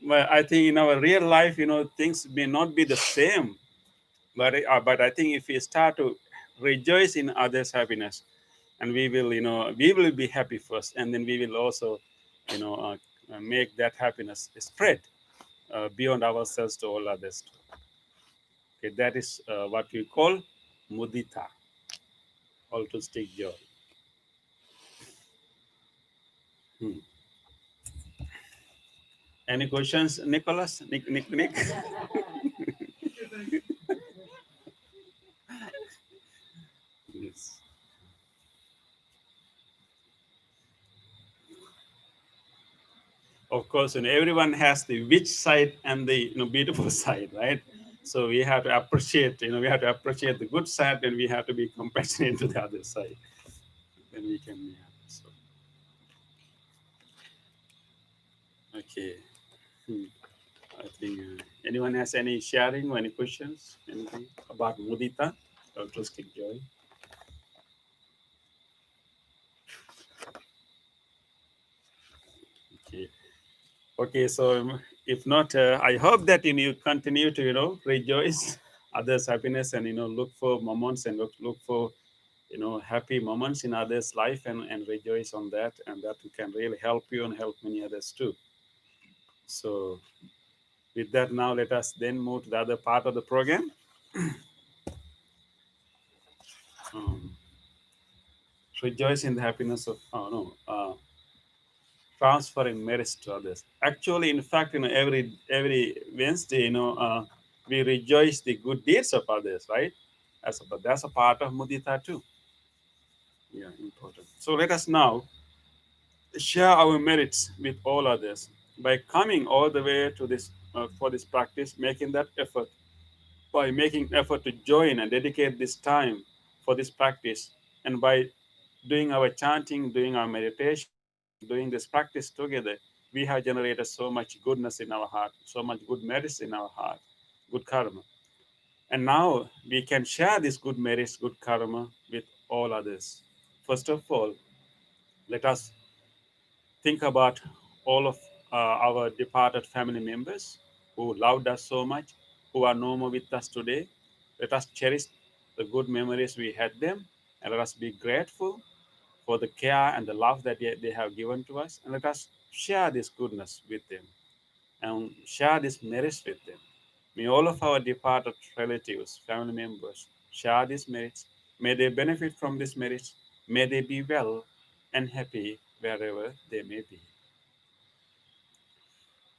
Speaker 2: But I think in our real life, things may not be the same. But I think if we start to rejoice in others' happiness, and we will be happy first, and then we will also, make that happiness spread beyond ourselves to all others. Okay, that is what we call mudita, altruistic joy. Hmm. Any questions, Nicholas? Nick? Yes. Of course, everyone has the witch side and the beautiful side, right? So we have to appreciate, we have to appreciate the good side, and we have to be compassionate to the other side. Then we can, yeah. So, okay. Hmm. I think anyone has any sharing or any questions, anything about mudita, altruistic joy? Okay. Okay, so if not, I hope that you continue to rejoice others' happiness, and look for moments, and look for happy moments in others' life, and rejoice on that, and that can really help you and help many others too. So with that, now let us then move to the other part of the program. Um, Rejoice in the happiness of transferring merits to others. Actually, in fact, every Wednesday, we rejoice the good deeds of others, right? That's a part of mudita too. Yeah, important. So let us now share our merits with all others by coming all the way to this for this practice, making that effort, by making effort to join and dedicate this time for this practice, and by doing our chanting, doing our meditation, doing this practice together, we have generated so much goodness in our heart, so much good merits in our heart, good karma. And now we can share this good merits, good karma with all others. First of all, let us think about all of our departed family members who loved us so much, who are no more with us today. Let us cherish the good memories we had them, and let us be grateful for the care and the love that they have given to us. And let us share this goodness with them and share this merits with them. May all of our departed relatives, family members, share these merits. May they benefit from these merits. May they be well and happy wherever they may be.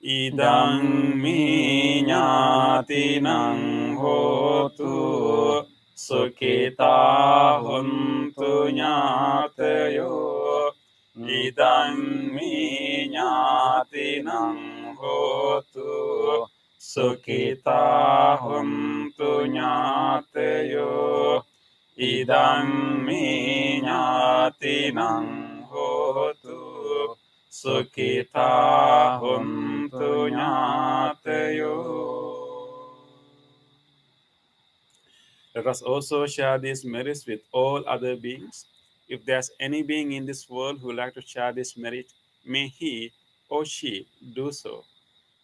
Speaker 2: Idang mi ñātīnaṃ hotu sukhita hontu ñātayo. Idang mi ñātīnaṃ hotu sukhita hontu ñātayo. Idang mi ñātīnaṃ hotu Sukhita hontu ñātayo. Let us also share these merits with all other beings. If there's any being in this world who would like to share this merit, may he or she do so.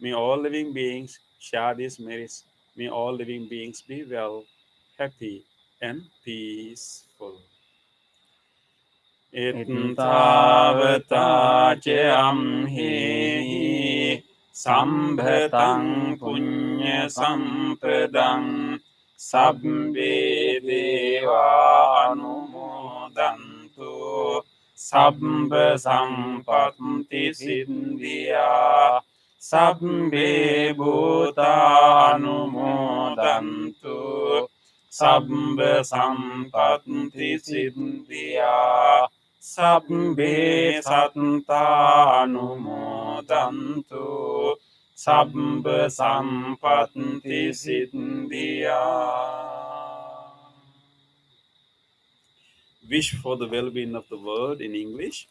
Speaker 2: May all living beings share these merits. May all living beings be well, happy, and peaceful. Ittavata ce amhehi sambhataṃ puñya sampadam sabbe deva anumodantu sabba sampatti siddhya sabbe bhuta anumodantu sabba sampatti siddhya Sabbe satta anumodantu sabba sampatti siddhya. Wish for the well-being of the world in English.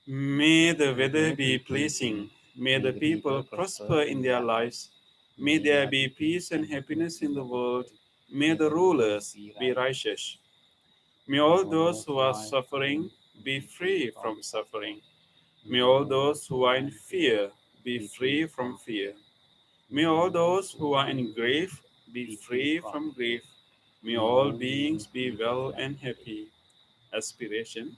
Speaker 2: May the weather be pleasing. May the people prosper in their lives. May there be peace and happiness in the world. May the rulers be righteous. May all those who are suffering be free from suffering. May all those who are in fear be free from fear. May all those who are in grief be free from grief. May all beings be well and happy. Aspiration.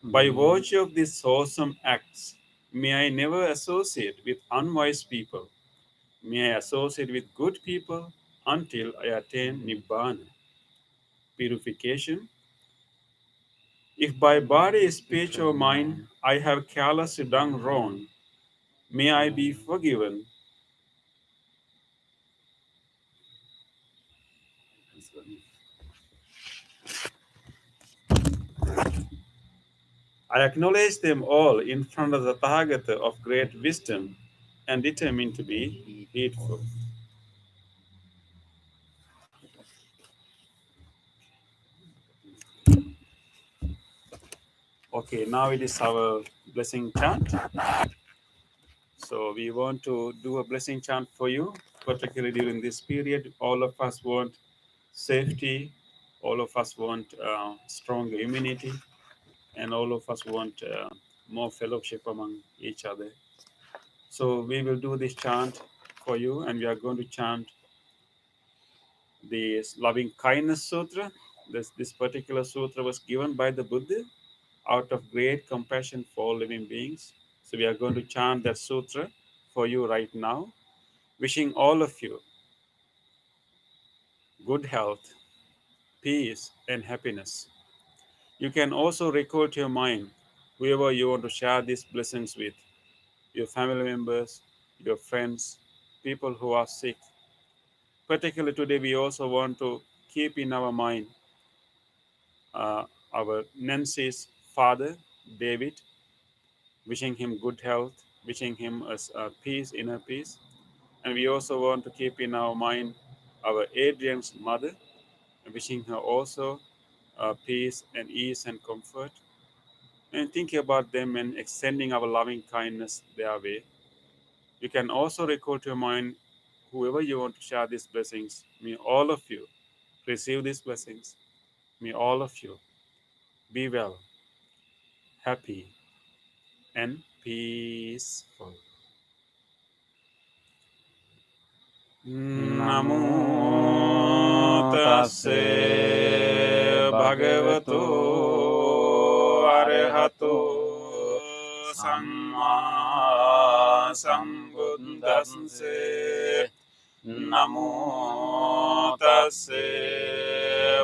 Speaker 2: By virtue of these wholesome acts, may I never associate with unwise people. May I associate with good people until I attain Nibbana. Purification. If by body, speech, or mind I have carelessly done wrong, may I be forgiven. I acknowledge them all in front of the Tathagata of great wisdom and determine to be heedful. Okay, now it is our blessing chant. So we want to do a blessing chant for you, particularly during this period. All of us want safety, all of us want stronger immunity, and all of us want more fellowship among each other. So we will do this chant for you, and we are going to chant the Loving Kindness Sutra. This particular sutra was given by the Buddha out of great compassion for all living beings. So we are going to chant that sutra for you right now, wishing all of you good health, peace, and happiness. You can also recall to your mind whoever you want to share these blessings with, your family members, your friends, people who are sick. Particularly today, we also want to keep in our mind uh, our Nancy's father, David, wishing him good health, wishing him peace, inner peace. And we also want to keep in our mind our Adrian's mother, wishing her also peace and ease and comfort. And thinking about them and extending our loving kindness their way. You can also recall to your mind whoever you want to share these blessings. May all of you receive these blessings. May all of you be well, happy, and peaceful. Namo tase bhagavato arahato samma sambuddhassa. Namo tase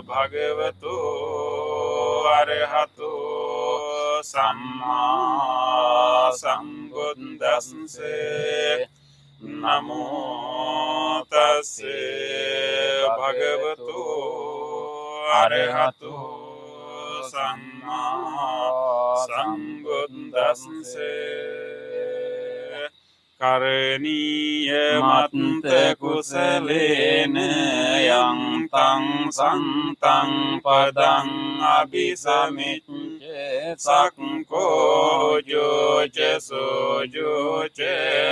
Speaker 2: bhagavato arahato samma sambuddhassa. Namo tase bhagavato arahato samma sambuddhassa. Karaniya matte kusalena yang tang santang padang abhisamicce sakko joce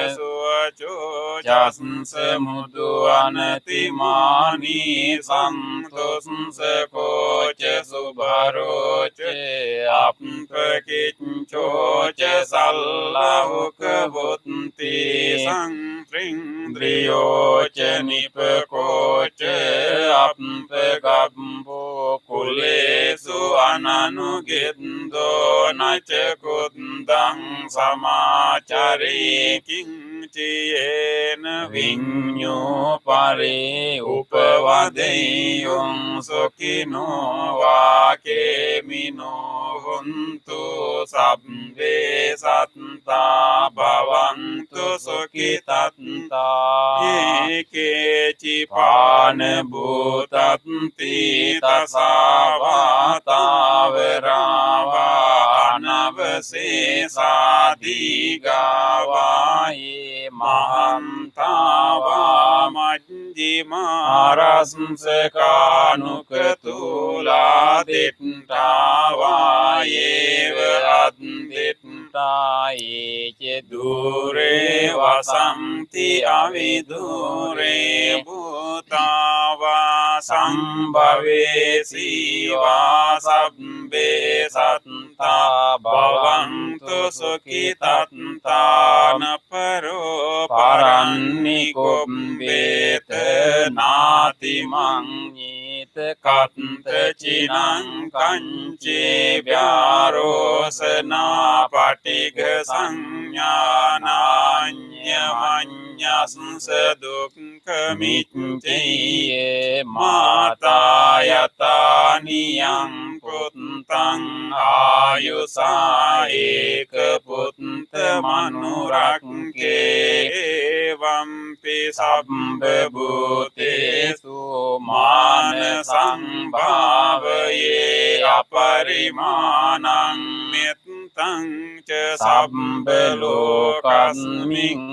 Speaker 2: suaco jasnse mudu anatimani santosnse koce subharoce apmpakicoce sallahu kebutti sang tring drioce nipekoce apmpagambo kulesu ananugindo nace kundang samacari kinciyena vinyo pare upavadeyung sukino vakemino huntu sabbe satta bhavantu sukhitatta eke cipane bhutanti tasavata verava anavasesadi gavaye mahantava majjimarasamse kanukatula dittava yeva additta ece dure vasanti avidure bhutava sambhavesi va sabbe satta bhavantu sukhitatta Octobe10 nati mangit katta chinang kanche vyarosana patigha sanyananya manyasya dukkha mitye mata yata niyang puttang ayusa eka putta manurakke vampi sabba bhutesu manasang bhavaye aparimanang mittang ca sabba lokasming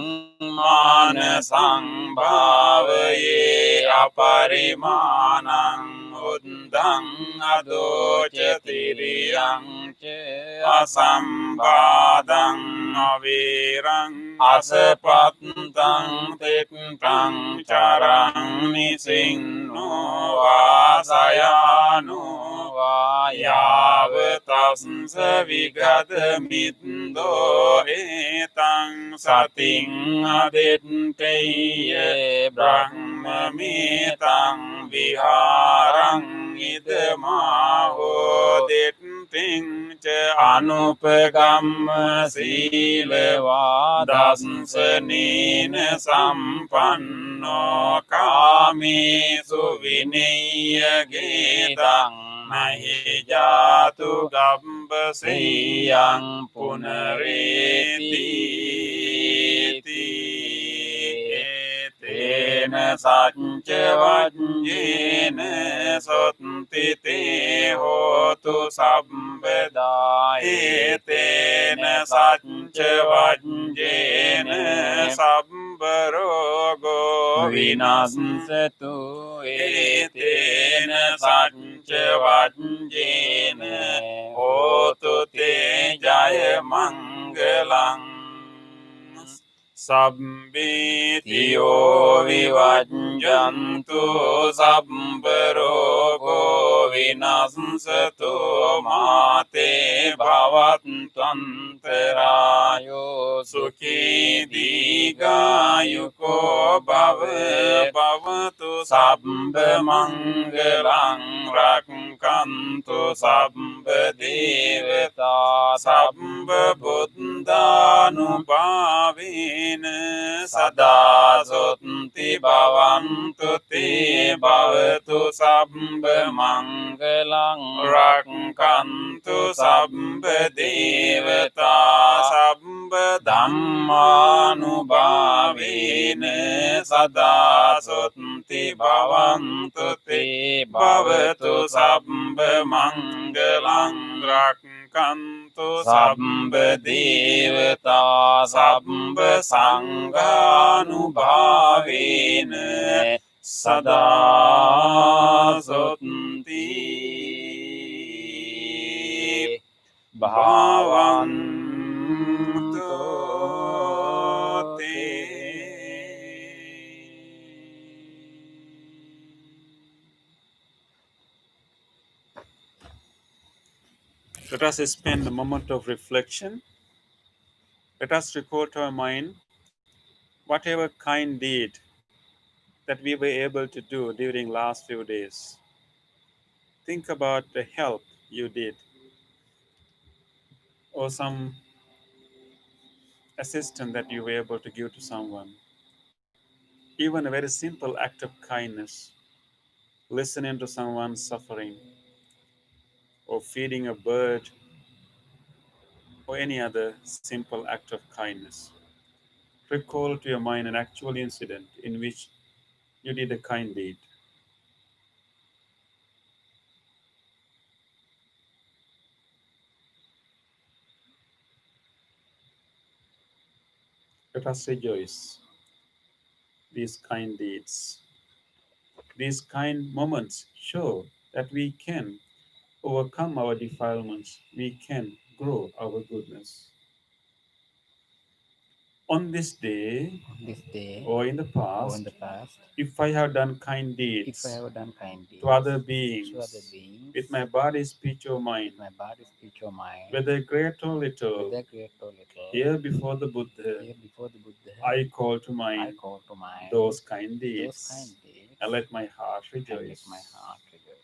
Speaker 2: manasang bhavaye aparimanang uddang adoca tiriyang ca asambadang avirang asapatang tittang carang nisinno vasayano vayavatasya vigadamindo etang sating aditteya brahmamitang viharang idamaho ditting ca anupagamma silava dasanena sampanno kamesu vinaya gedang nahi jatu gambaseyang punareti etena sacca vajjena sotti te hotu sabbada etena sacca vajjena sabbarogo vinasatu etena sacca vajjena hotu te jaya mangalang Sabbitiyo vivajjantu sabbarogo vinasatu mate bhavantantarayo sukhi digayuko bhavatu sabba mangalang rakkantu sabba devata sabba buddhanupavena sada sutti bhavantu te bhavatu sabba mangalang rakkantu sabba devata sabba dhammanubhavena sada sutti bhavantu te bhavatu sabba mangalang rakkantu sabba devata sabba sanghanubhavena sada sutti bhavantu te. Let us spend a moment of reflection. Let us recall to our mind whatever kind deed that we were able to do during last few days. Think about the help you did or some assistance that you were able to give to someone. Even a very simple act of kindness, listening to someone suffering, or feeding a bird, or any other simple act of kindness. Recall to your mind an actual incident in which you did a kind deed. Let us rejoice these kind deeds. These kind moments show that we can overcome our defilements, we can grow our goodness. On this day
Speaker 1: on this day
Speaker 2: or in the
Speaker 1: or in
Speaker 2: past,
Speaker 1: the past,
Speaker 2: if I have done kind
Speaker 1: if I
Speaker 2: deeds
Speaker 1: have done kind
Speaker 2: to other
Speaker 1: deeds to other
Speaker 2: beings
Speaker 1: beings
Speaker 2: with my body, speech, or mind,
Speaker 1: with my body, speech, or mind,
Speaker 2: whether great or little,
Speaker 1: whether great or little,
Speaker 2: here before the Buddha,
Speaker 1: here before the Buddha,
Speaker 2: I call to
Speaker 1: I
Speaker 2: mind
Speaker 1: call to mind
Speaker 2: those kind
Speaker 1: those kind
Speaker 2: deeds
Speaker 1: deeds
Speaker 2: and let my heart
Speaker 1: and let my
Speaker 2: rejoice.
Speaker 1: heart rejoice.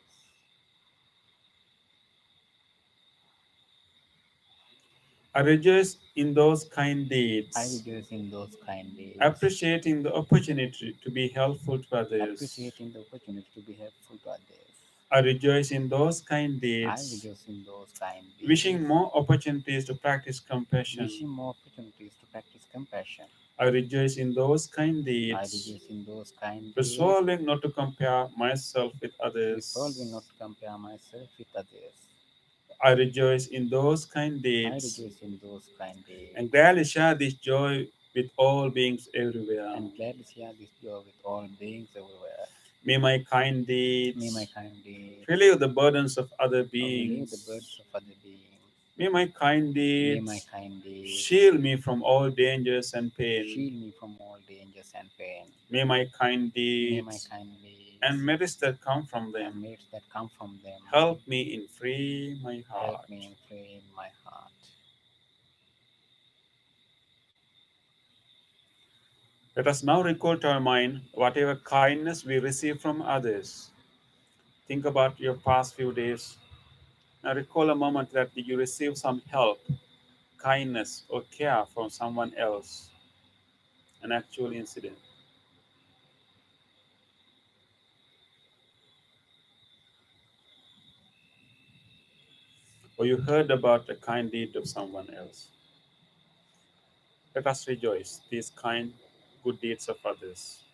Speaker 2: I rejoice in those kind
Speaker 1: I
Speaker 2: deeds,
Speaker 1: rejoice in those kind deeds,
Speaker 2: appreciating the opportunity to be helpful to others.
Speaker 1: appreciating the opportunity to be helpful to others.
Speaker 2: I rejoice in those kind
Speaker 1: I
Speaker 2: deeds,
Speaker 1: rejoice in those kind deeds,
Speaker 2: wishing more opportunities to practice compassion.
Speaker 1: wishing more opportunities to practice compassion.
Speaker 2: I rejoice in those kind
Speaker 1: I
Speaker 2: deeds,
Speaker 1: rejoice in those kind deeds,
Speaker 2: resolving not to compare myself with
Speaker 1: resolving
Speaker 2: others.
Speaker 1: not to compare myself with others.
Speaker 2: I rejoice in those kind
Speaker 1: I
Speaker 2: deeds
Speaker 1: rejoice in those kind
Speaker 2: and
Speaker 1: deeds
Speaker 2: gladly share this joy with all beings everywhere.
Speaker 1: and gladly share this joy with all beings everywhere.
Speaker 2: May my kind
Speaker 1: May my
Speaker 2: deeds
Speaker 1: kind deeds
Speaker 2: relieve the burdens of other
Speaker 1: relieve the burdens
Speaker 2: beings.
Speaker 1: of other beings.
Speaker 2: May my kind
Speaker 1: May my
Speaker 2: deeds
Speaker 1: kind deeds
Speaker 2: shield me from all dangers and pain.
Speaker 1: shield me from all dangers and pain.
Speaker 2: May my kind
Speaker 1: May my
Speaker 2: deeds
Speaker 1: kind deeds
Speaker 2: and merits that come from
Speaker 1: and
Speaker 2: them
Speaker 1: merits that come from them
Speaker 2: help me in free my
Speaker 1: help
Speaker 2: heart.
Speaker 1: me in freeing my heart.
Speaker 2: Let us now recall to our mind whatever kindness we receive from others. Think about your past few days. Now recall a moment that you received some help, kindness, or care from someone else, an actual incident. Or you heard about a kind deed of someone else. Let us rejoice these kind, good deeds of others.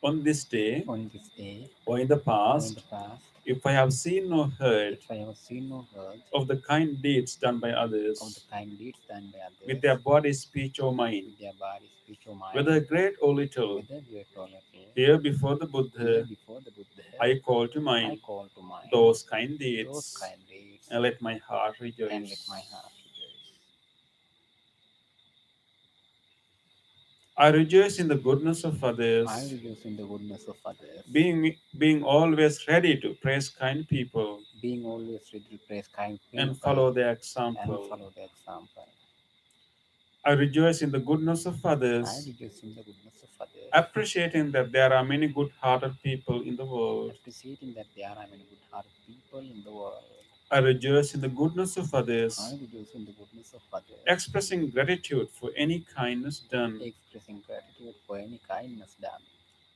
Speaker 2: On this day
Speaker 1: On this day
Speaker 2: or in the
Speaker 1: or in the
Speaker 2: past,
Speaker 1: past,
Speaker 2: if I have seen or heard
Speaker 1: if I have seen or heard
Speaker 2: of the kind deeds done by
Speaker 1: of the
Speaker 2: others
Speaker 1: kind deeds done by
Speaker 2: with
Speaker 1: others
Speaker 2: their body, speech, or mind,
Speaker 1: with their body, speech, or mind,
Speaker 2: whether great or little,
Speaker 1: whether great or little,
Speaker 2: here before the
Speaker 1: here
Speaker 2: Buddha,
Speaker 1: before the Buddha,
Speaker 2: I call to
Speaker 1: I
Speaker 2: mind
Speaker 1: call to mind
Speaker 2: those kind
Speaker 1: those
Speaker 2: deeds
Speaker 1: kind deeds
Speaker 2: and let my heart
Speaker 1: and let my
Speaker 2: rejoice.
Speaker 1: heart rejoice.
Speaker 2: I rejoice in the goodness of
Speaker 1: I
Speaker 2: others,
Speaker 1: rejoice in the goodness of others,
Speaker 2: being always ready to praise kind people
Speaker 1: being always ready to praise kind
Speaker 2: and
Speaker 1: people
Speaker 2: follow their
Speaker 1: and
Speaker 2: example.
Speaker 1: follow the example.
Speaker 2: I rejoice in the goodness of
Speaker 1: I
Speaker 2: others,
Speaker 1: rejoice in the goodness of others,
Speaker 2: appreciating that there are many good hearted people in the world.
Speaker 1: appreciating that there are many good-hearted people in the world.
Speaker 2: I rejoice in the goodness of
Speaker 1: I
Speaker 2: others,
Speaker 1: rejoice in the goodness of others,
Speaker 2: expressing gratitude for any kindness done.
Speaker 1: expressing gratitude for any kindness done.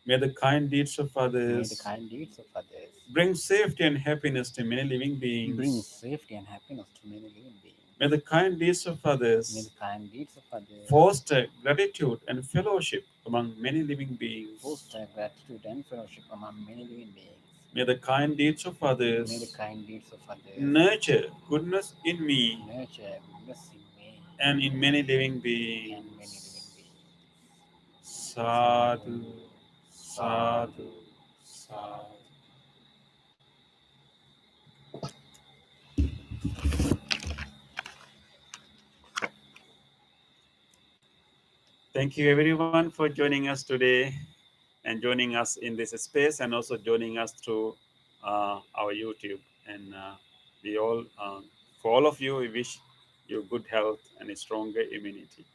Speaker 2: May the kind deeds of
Speaker 1: May the
Speaker 2: others
Speaker 1: kind deeds of others
Speaker 2: bring safety and happiness to many living
Speaker 1: bring
Speaker 2: beings.
Speaker 1: safety and happiness to many living beings.
Speaker 2: May the kind deeds of
Speaker 1: May the
Speaker 2: others
Speaker 1: kind deeds of others
Speaker 2: foster gratitude and fellowship among many living beings.
Speaker 1: foster gratitude and fellowship among many living beings.
Speaker 2: May the kind deeds of
Speaker 1: May the
Speaker 2: others
Speaker 1: kind deeds of others
Speaker 2: nurture goodness in me
Speaker 1: nurture goodness in me
Speaker 2: and in many living
Speaker 1: and many living
Speaker 2: beings.
Speaker 1: beings.
Speaker 2: Sadhu,
Speaker 1: Sadhu,
Speaker 2: sadhu,
Speaker 1: sadhu,
Speaker 2: sadhu.
Speaker 1: sadhu.
Speaker 2: Thank you everyone for joining us today and joining us in this space and also joining us through our YouTube. And we all, for all of you, we wish you good health and a stronger immunity.